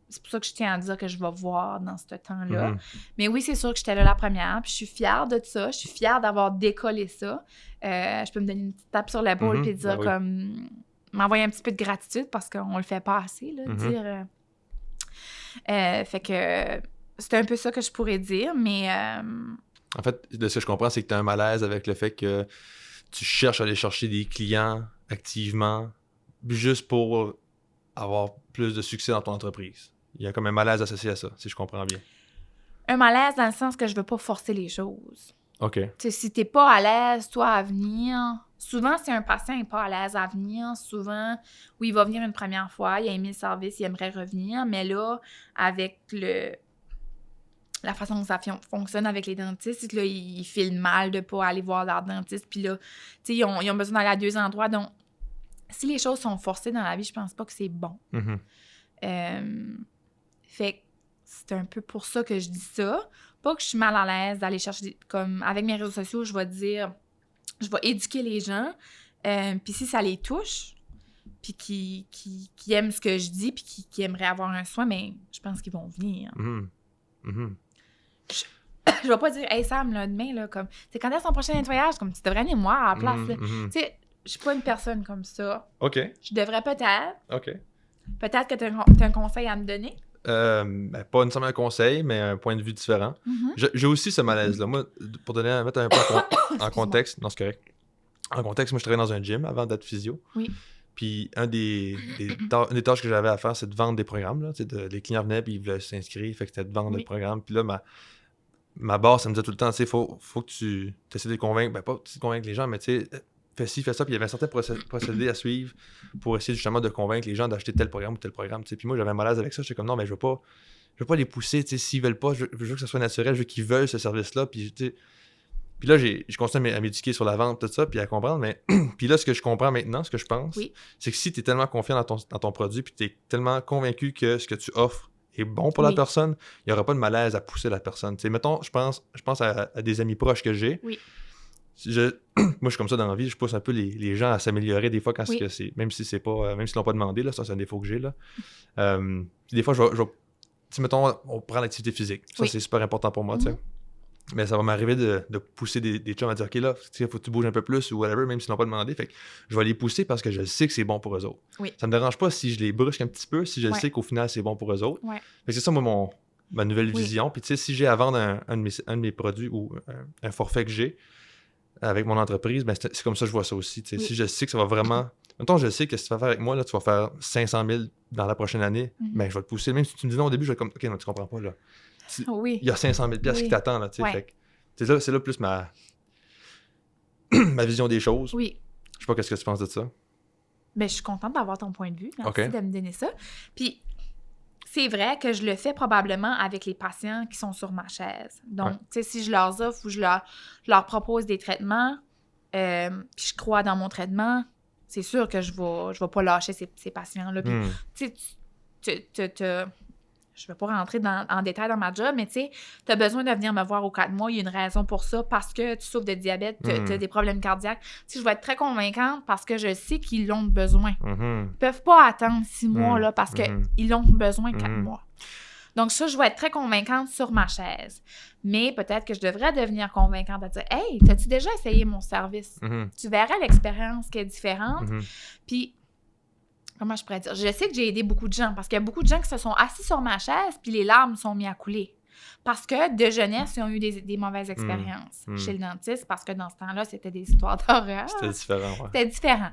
C'est pour ça que je tiens à dire que je vais voir dans ce temps-là. Mais oui, c'est sûr que j'étais là la première. Puis je suis fière de ça. Je suis fière d'avoir décollé ça. Je peux me donner une petite tape sur l'épaule puis dire comme... m'envoyer un petit peu de gratitude parce qu'on le fait pas assez, là, dire... fait que c'est un peu ça que je pourrais dire, mais... En fait, de ce que je comprends, c'est que tu as un malaise avec le fait que tu cherches à aller chercher des clients activement juste pour avoir plus de succès dans ton entreprise. Il y a comme un malaise associé à ça, si je comprends bien. Un malaise dans le sens que je veux pas forcer les choses. OK. T'sais, si t'es pas à l'aise, toi, à venir... Souvent, si un patient n'est pas à l'aise à venir, souvent, oui, il va venir une première fois, il a aimé le service, il aimerait revenir, mais là, avec la façon que ça fonctionne avec les dentistes, c'est que là, ils filent mal de pas aller voir leur dentiste, puis là, tu sais, ils ont besoin d'aller à 2 endroits, donc si les choses sont forcées dans la vie, je pense pas que c'est bon. Fait que c'est un peu pour ça que je dis ça. Pas que je suis mal à l'aise d'aller chercher, comme avec mes réseaux sociaux, je vais dire... Je vais éduquer les gens, puis si ça les touche, puis qui aiment ce que je dis, puis qui aimeraient avoir un soin, mais je pense qu'ils vont venir. je vais pas dire « Hey Sam, là, demain, là, comme, c'est quand est son prochain nettoyage? » Comme, tu devrais venir moi à la place, là. Tu sais, je suis pas une personne comme ça. OK. Je devrais peut-être. OK. Peut-être que tu as un conseil à me donner. Pas nécessairement un conseil, mais un point de vue différent. J'ai aussi ce malaise-là. Moi, pour mettre un peu en contexte, non, c'est correct. En contexte, moi, je travaillais dans un gym avant d'être physio. Oui. Puis, une des tâches que j'avais à faire, c'est de vendre des programmes. Là. Les clients venaient et ils voulaient s'inscrire. Fait que c'était de vendre des programmes. Puis là, ma boss, elle me disait tout le temps, il faut que tu essaies de les convaincre. Pas de convaincre les gens, mais tu sais, fais ci, fais ça. Puis il y avait un certain procédé à suivre pour essayer justement de convaincre les gens d'acheter tel programme ou tel programme. T'sais. Puis moi, j'avais un malaise avec ça. J'étais comme, non, mais je veux pas les pousser. S'ils veulent pas, je veux que ça soit naturel. Je veux qu'ils veulent ce service-là. Puis là, je continue à m'éduquer sur la vente, tout ça, puis à comprendre. Mais puis là, ce que je comprends maintenant, ce que je pense, c'est que si tu es tellement confiant dans ton produit, puis tu es tellement convaincu que ce que tu offres est bon pour la personne, il n'y aura pas de malaise à pousser la personne. T'sais, mettons, je pense à des amis proches que j'ai. Oui. Moi, je suis comme ça dans la vie, je pousse un peu les gens à s'améliorer des fois quand c'est même si c'est pas, même s'ils l'ont pas demandé, là, ça c'est un défaut que j'ai. Là. Des fois, je vais mettons, on prend l'activité physique. Ça, c'est super important pour moi, tu sais. Mais ça va m'arriver de pousser des chums à dire « OK, là, il faut que tu bouges un peu plus ou whatever, même s'ils n'ont pas demandé. » Fait que je vais les pousser parce que je sais que c'est bon pour eux autres. Oui. Ça me dérange pas si je les brusque un petit peu, si je sais qu'au final, c'est bon pour eux autres. Ouais. Fait que c'est ça, moi, ma nouvelle vision. Puis tu sais, si j'ai à vendre un de mes produits ou un forfait que j'ai avec mon entreprise, ben c'est comme ça que je vois ça aussi. Si je sais que ça va vraiment... Mettons, je sais que si tu vas faire avec moi, là, tu vas faire 500 000 dans la prochaine année, ben je vais te pousser. Même si tu me dis non au début, je vais être comme « OK, non, tu comprends pas, là. » Il y a 500 000 qui t'attendent, là, tu sais. Fait que c'est là plus ma vision des choses. Oui. Je sais pas qu'est-ce que tu penses de ça. Ben, je suis contente d'avoir ton point de vue. Merci de me donner ça. Puis, c'est vrai que je le fais probablement avec les patients qui sont sur ma chaise. Donc, tu sais, si je leur offre ou je leur propose des traitements, puis je crois dans mon traitement, c'est sûr que je vais pas lâcher ces patients-là. Puis, tu sais, je ne vais pas rentrer en détail dans ma job, mais tu sais, tu as besoin de venir me voir aux 4 mois. Il y a une raison pour ça, parce que tu souffres de diabète, tu as des problèmes cardiaques. Tu sais, je vais être très convaincante parce que je sais qu'ils l'ont besoin. Ils ne peuvent pas attendre 6 mois là, parce qu'ils l'ont besoin 4 mois. Donc ça, je vais être très convaincante sur ma chaise. Mais peut-être que je devrais devenir convaincante de dire « Hey, t'as-tu déjà essayé mon service? Tu verrais l'expérience qui est différente. Puis, comment je pourrais dire? Je sais que j'ai aidé beaucoup de gens parce qu'il y a beaucoup de gens qui se sont assis sur ma chaise puis les larmes sont mises à couler. Parce que de jeunesse, ils ont eu des mauvaises expériences chez le dentiste parce que dans ce temps-là, c'était des histoires d'horreur. C'était différent, C'était différent.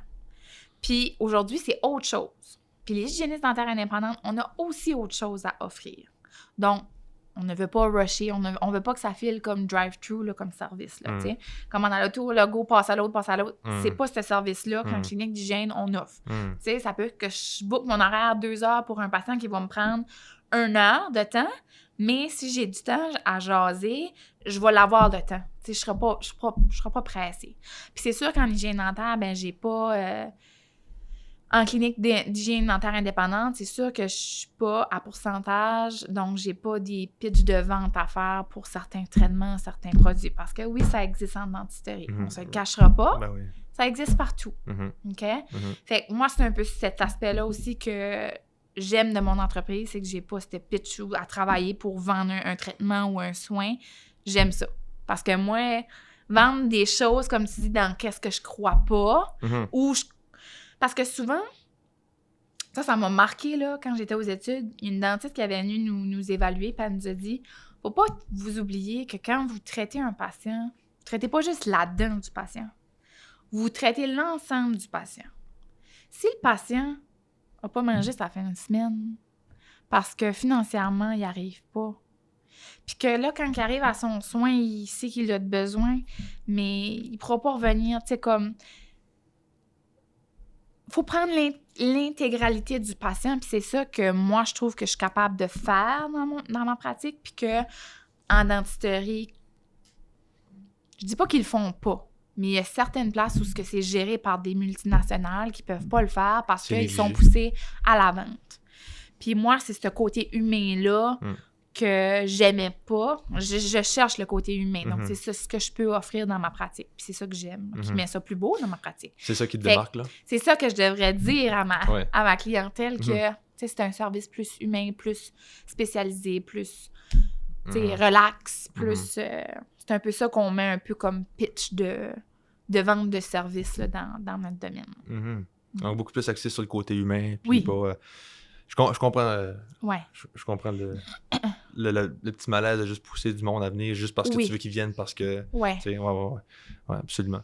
Puis aujourd'hui, c'est autre chose. Puis les hygiénistes dentaires indépendantes, on a aussi autre chose à offrir. Donc, on ne veut pas rusher, on ne veut pas que ça file comme drive-thru, là, comme service. Là, comme on a l'auto, le go, passe à l'autre. C'est pas ce service-là qu'un clinique d'hygiène, on offre. Ça peut que je book mon horaire 2 heures pour un patient qui va me prendre 1 heure de temps, mais si j'ai du temps à jaser, je vais l'avoir de temps. Je ne serai pas pressée. Puis c'est sûr qu'en hygiène dentaire, ben j'ai pas... En clinique d'hygiène dentaire indépendante, c'est sûr que je suis pas à pourcentage, donc j'ai pas des pitchs de vente à faire pour certains traitements, certains produits. Parce que oui, ça existe en dentisterie. On se le cachera pas. Ben oui. Ça existe partout. OK? Fait que moi, c'est un peu cet aspect-là aussi que j'aime de mon entreprise, c'est que j'ai pas ce pitch à travailler pour vendre un traitement ou un soin. J'aime ça. Parce que moi, vendre des choses, comme tu dis, dans qu'est-ce que je crois pas, ou parce que souvent, ça m'a marqué, là, quand j'étais aux études, une dentiste qui avait venu nous évaluer, puis elle nous a dit « Faut pas vous oublier que quand vous traitez un patient, vous traitez pas juste la dent du patient. Vous traitez l'ensemble du patient. Si le patient n'a pas mangé, ça fait 1 semaine, parce que financièrement, il n'y arrive pas. Puis que là, quand il arrive à son soin, il sait qu'il a besoin, mais il ne pourra pas revenir, tu sais, comme... faut prendre l'intégralité du patient, puis c'est ça que moi, je trouve que je suis capable de faire dans ma pratique, puis qu'en dentisterie, je dis pas qu'ils le font pas, mais il y a certaines places où c'est géré par des multinationales qui peuvent pas le faire parce qu'ils sont poussés à la vente. Puis moi, c'est ce côté humain-là que j'aimais pas. Je cherche le côté humain. Donc, c'est ça ce que je peux offrir dans ma pratique. Puis c'est ça que j'aime, qui met ça plus beau dans ma pratique. C'est ça qui te démarque, là? C'est ça que je devrais dire à ma clientèle, que c'est un service plus humain, plus spécialisé, plus tu sais, relax, plus... c'est un peu ça qu'on met un peu comme pitch de vente de services là, dans notre domaine. Donc, beaucoup plus axé sur le côté humain, puis pas... Je comprends... Je comprends le petit malaise de juste pousser du monde à venir juste parce que tu veux qu'ils viennent, parce que... Ouais, absolument.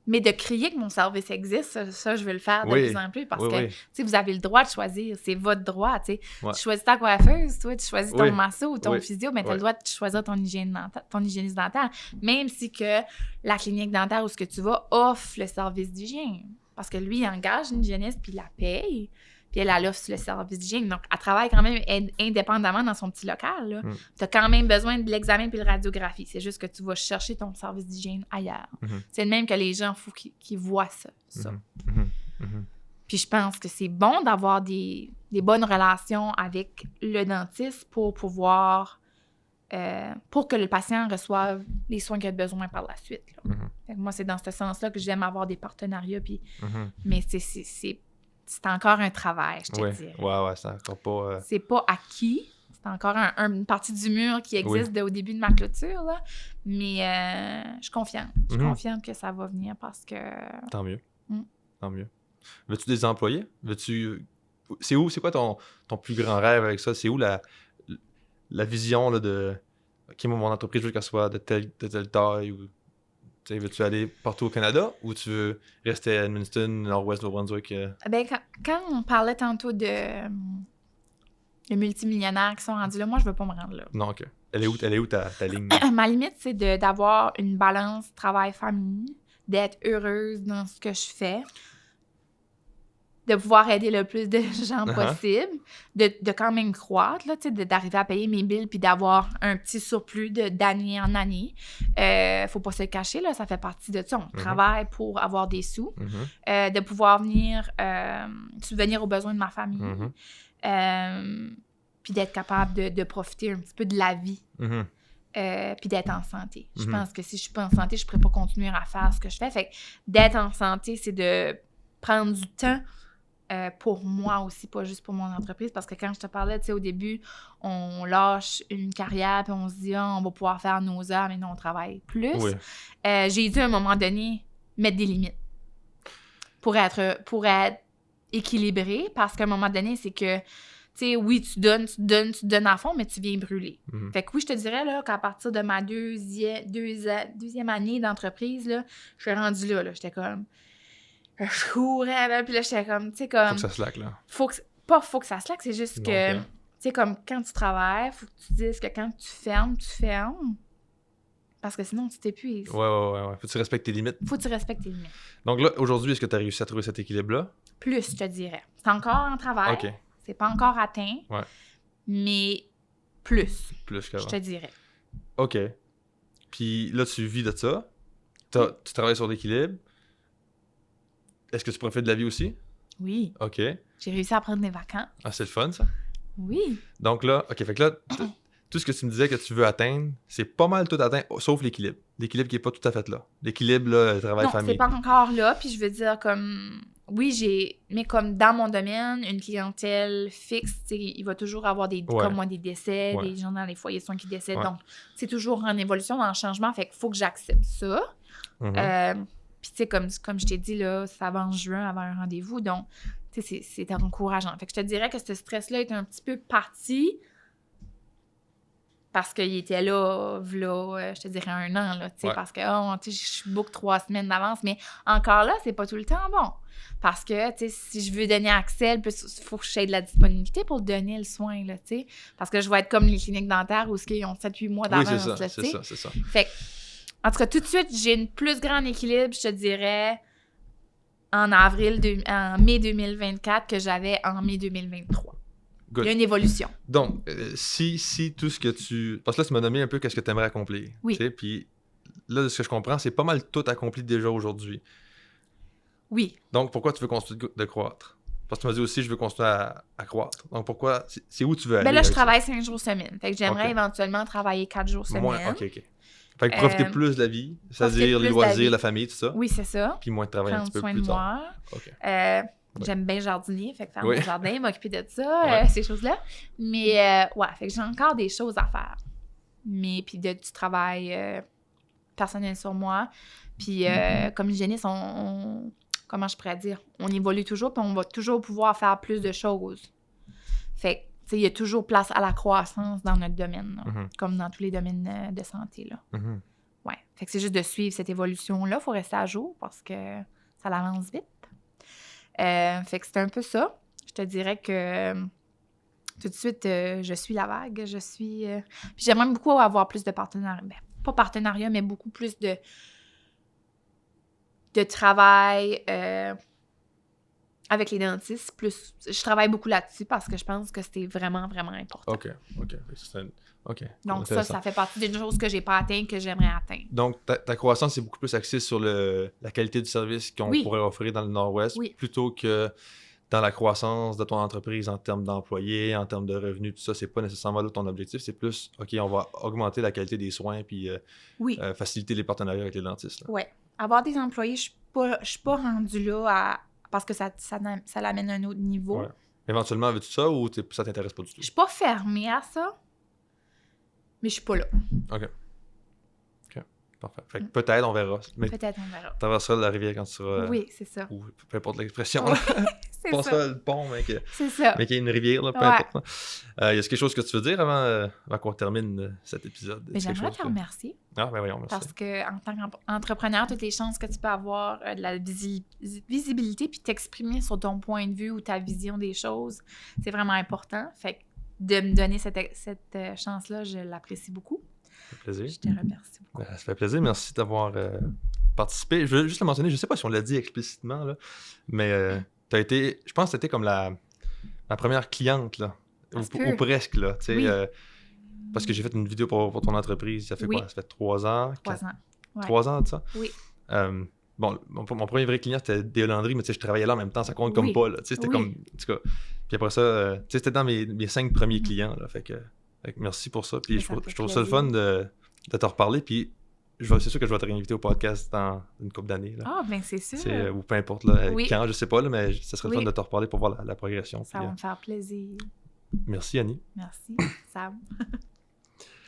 Mais de crier que mon service existe, ça je veux le faire de plus en plus, parce que, tu sais, vous avez le droit de choisir, c'est votre droit, tu sais. Tu choisis ta coiffeuse, toi, tu choisis ton masso ou ton physio, mais tu as le droit de choisir ton hygiéniste dentaire, même si que la clinique dentaire où ce que tu vas offre le service d'hygiène, parce que lui, il engage une hygiéniste, puis il la paye, puis elle offre le service d'hygiène. Donc, elle travaille quand même indépendamment dans son petit local. Tu as quand même besoin de l'examen puis de la radiographie. C'est juste que tu vas chercher ton service d'hygiène ailleurs. C'est le même que les gens, il faut qu'ils voient ça. Puis je pense que c'est bon d'avoir des bonnes relations avec le dentiste pour pouvoir... pour que le patient reçoive les soins qu'il a besoin par la suite. Fait que moi, c'est dans ce sens-là que j'aime avoir des partenariats. Puis... Mais c'est encore un travail, je te dirais. Ouais, c'est encore pas... C'est pas acquis. C'est encore une partie du mur qui existe au début de ma clôture, là. Mais je suis confiante. Je suis confiante que ça va venir parce que... Tant mieux. Tant mieux. Veux-tu des employés? C'est quoi ton plus grand rêve avec ça? C'est où la vision là, de... OK, mon entreprise, je veux qu'elle soit de telle taille ou... Veux-tu aller partout au Canada ou tu veux rester à Edmundston, Nord-Ouest, Nouveau-Brunswick? Ben, quand on parlait tantôt de les multimillionnaires qui sont rendus là, moi, je veux pas me rendre là. Non, OK. Elle est où ta ligne? Ma limite, c'est d'avoir une balance travail-famille, d'être heureuse dans ce que je fais, de pouvoir aider le plus de gens possible, de quand même croître, là, d'arriver à payer mes billes puis d'avoir un petit surplus d'année en année. Faut pas se le cacher, là, ça fait partie de ça. On travaille pour avoir des sous, de pouvoir venir subvenir aux besoins de ma famille, puis d'être capable de profiter un petit peu de la vie, puis d'être en santé. Je pense que si je suis pas en santé, je pourrais pas continuer à faire ce que je fais. Fait que d'être en santé, c'est de prendre du temps pour moi aussi, pas juste pour mon entreprise, parce que quand je te parlais, tu sais, au début, on lâche une carrière, puis on se dit, on va pouvoir faire nos heures, mais non, on travaille plus. J'ai dû, à un moment donné, mettre des limites pour être équilibré, parce qu'à un moment donné, c'est que, tu sais, oui, tu donnes à fond, mais tu viens brûler. Fait que oui, je te dirais, là, qu'à partir de ma deuxième année d'entreprise, là, je suis rendue là, j'étais comme... Je courais, là, puis là, j'étais comme, tu sais, comme... Faut que ça slack, là. Faut que ça slack, c'est juste que, tu sais, comme quand tu travailles, faut que tu dises que quand tu fermes. Parce que sinon, tu t'épuises. Ouais. Faut que tu respectes tes limites. Donc là, aujourd'hui, est-ce que tu as réussi à trouver cet équilibre-là? Plus, je te dirais. C'est encore un travail. OK. C'est pas encore atteint. Ouais. Mais plus. Plus qu'avant. Je te dirais. OK. Puis là, tu vis de ça. Tu travailles sur l'équilibre. Est-ce que tu profites de la vie aussi? Oui. OK. J'ai réussi à prendre des vacances. Ah, c'est le fun, ça? Oui. Donc là, OK, fait que là, tout ce que tu me disais que tu veux atteindre, c'est pas mal tout atteint, sauf l'équilibre. L'équilibre qui est pas tout à fait là. L'équilibre, là, travail-famille. Non, c'est pas encore là, puis je veux dire, comme... Oui, mais comme dans mon domaine, une clientèle fixe, il va toujours avoir comme moi, des décès, des gens dans les foyers de soins qui décèdent. Donc, c'est toujours en évolution, dans le changement, fait qu'il faut que j'accepte ça. Puis, tu sais, comme je t'ai dit, là, ça va en juin avant un rendez-vous. Donc, tu sais, c'est encourageant. Fait que je te dirais que ce stress-là est un petit peu parti parce qu'il était là, je te dirais 1 an, là, tu sais, parce que, tu sais, je book 3 semaines d'avance. Mais encore là, c'est pas tout le temps bon. Parce que, tu sais, si je veux donner accès, il faut que j'aie de la disponibilité pour donner le soin, là, tu sais. Parce que je vais être comme les cliniques dentaires où ils ont 7-8 mois d'avance, là, tu sais. C'est ça. Fait que, en tout cas, tout de suite, j'ai une plus grande équilibre, je te dirais, en mai 2024 que j'avais en mai 2023. Good. Il y a une évolution. Donc, si tout ce que tu... Parce que là, tu m'as nommé un peu qu'est-ce que tu aimerais accomplir. Oui. Puis là, de ce que je comprends, c'est pas mal tout accompli déjà aujourd'hui. Oui. Donc, pourquoi tu veux continuer de croître? Parce que tu m'as dit aussi, je veux continuer à croître. Donc, pourquoi... C'est où tu veux aller? Ben là, je travaille 5 jours semaine. Fait que j'aimerais éventuellement travailler 4 jours semaine. OK. Fait que profiter plus de la vie, c'est-à-dire les loisirs, la famille, tout ça. Oui, c'est ça. Puis moins de travail un petit peu plus tard. OK. J'aime bien jardiner, fait que faire mon jardin, m'occuper de ça, ces choses-là. Mais fait que j'ai encore des choses à faire. puis du travail personnel sur moi. Puis comme hygiéniste, comment je pourrais dire? On évolue toujours, puis on va toujours pouvoir faire plus de choses. Fait que, tu sais, il y a toujours place à la croissance dans notre domaine, là, comme dans tous les domaines de santé, là. Ouais. Fait que c'est juste de suivre cette évolution-là. Il faut rester à jour parce que ça avance vite. Fait que c'est un peu ça. Je te dirais que tout de suite, je suis la vague. Puis j'aimerais beaucoup avoir plus de partenariats. Ben, pas partenariat, mais beaucoup plus de travail avec les dentistes. Je travaille beaucoup là-dessus parce que je pense que c'était vraiment, vraiment important. OK. Donc ça fait partie d'une chose que j'ai pas atteint, que j'aimerais atteindre. Donc ta croissance est beaucoup plus axée sur la qualité du service qu'on pourrait offrir dans le Nord-Ouest plutôt que dans la croissance de ton entreprise en termes d'employés, en termes de revenus, tout ça. C'est pas nécessairement là ton objectif. C'est plus, OK, on va augmenter la qualité des soins puis faciliter les partenariats avec les dentistes. Oui. Avoir des employés, je suis pas rendue là parce que ça l'amène à un autre niveau. Ouais. Éventuellement, veux-tu ça ou ça t'intéresse pas du tout? Je suis pas fermée à ça, mais je suis pas là. OK. Parfait. Fait que peut-être on verra. Peut-être on verra. Tu traverseras la rivière quand tu seras... Oui, c'est ça. Ou peu importe l'expression. C'est pas ça. le pont, mais c'est ça. Mais qu'il y ait une rivière, là, peu importe. Y a-t-il quelque chose que tu veux dire avant qu'on termine cet épisode? Mais j'aimerais te remercier. Ah, ben voyons, merci. Parce qu'en tant qu'entrepreneur, toutes les chances que tu peux avoir de la visibilité puis t'exprimer sur ton point de vue ou ta vision des choses, c'est vraiment important. Fait que de me donner cette chance-là, je l'apprécie beaucoup. Ça fait plaisir. Je te remercie beaucoup. Ça fait plaisir. Merci d'avoir participé. Je veux juste le mentionner, je ne sais pas si on l'a dit explicitement, là, mais tu as été, je pense que c'était comme ma première cliente, là, ou presque, là, tu sais, parce que j'ai fait une vidéo pour ton entreprise, ça fait quoi? Ça fait 3 ans? 3 ans. Ouais. 3 ans de ça? Oui. Bon, mon premier vrai client, c'était Déo Landry, mais tu sais, je travaillais là en même temps, ça compte comme pas, là, tu sais, c'était comme, en tout cas, puis après ça, tu sais, c'était dans mes 5 premiers clients, là, fait que merci pour ça, puis je trouve ça le fun de te reparler, puis c'est sûr que je vais te réinviter au podcast dans une couple d'années. Ah, bien c'est sûr. Ou peu importe, là, quand, je sais pas, là, mais ça serait le fun de te reparler pour voir la progression. Ça va me faire plaisir. Merci, Annie. Merci, Sam.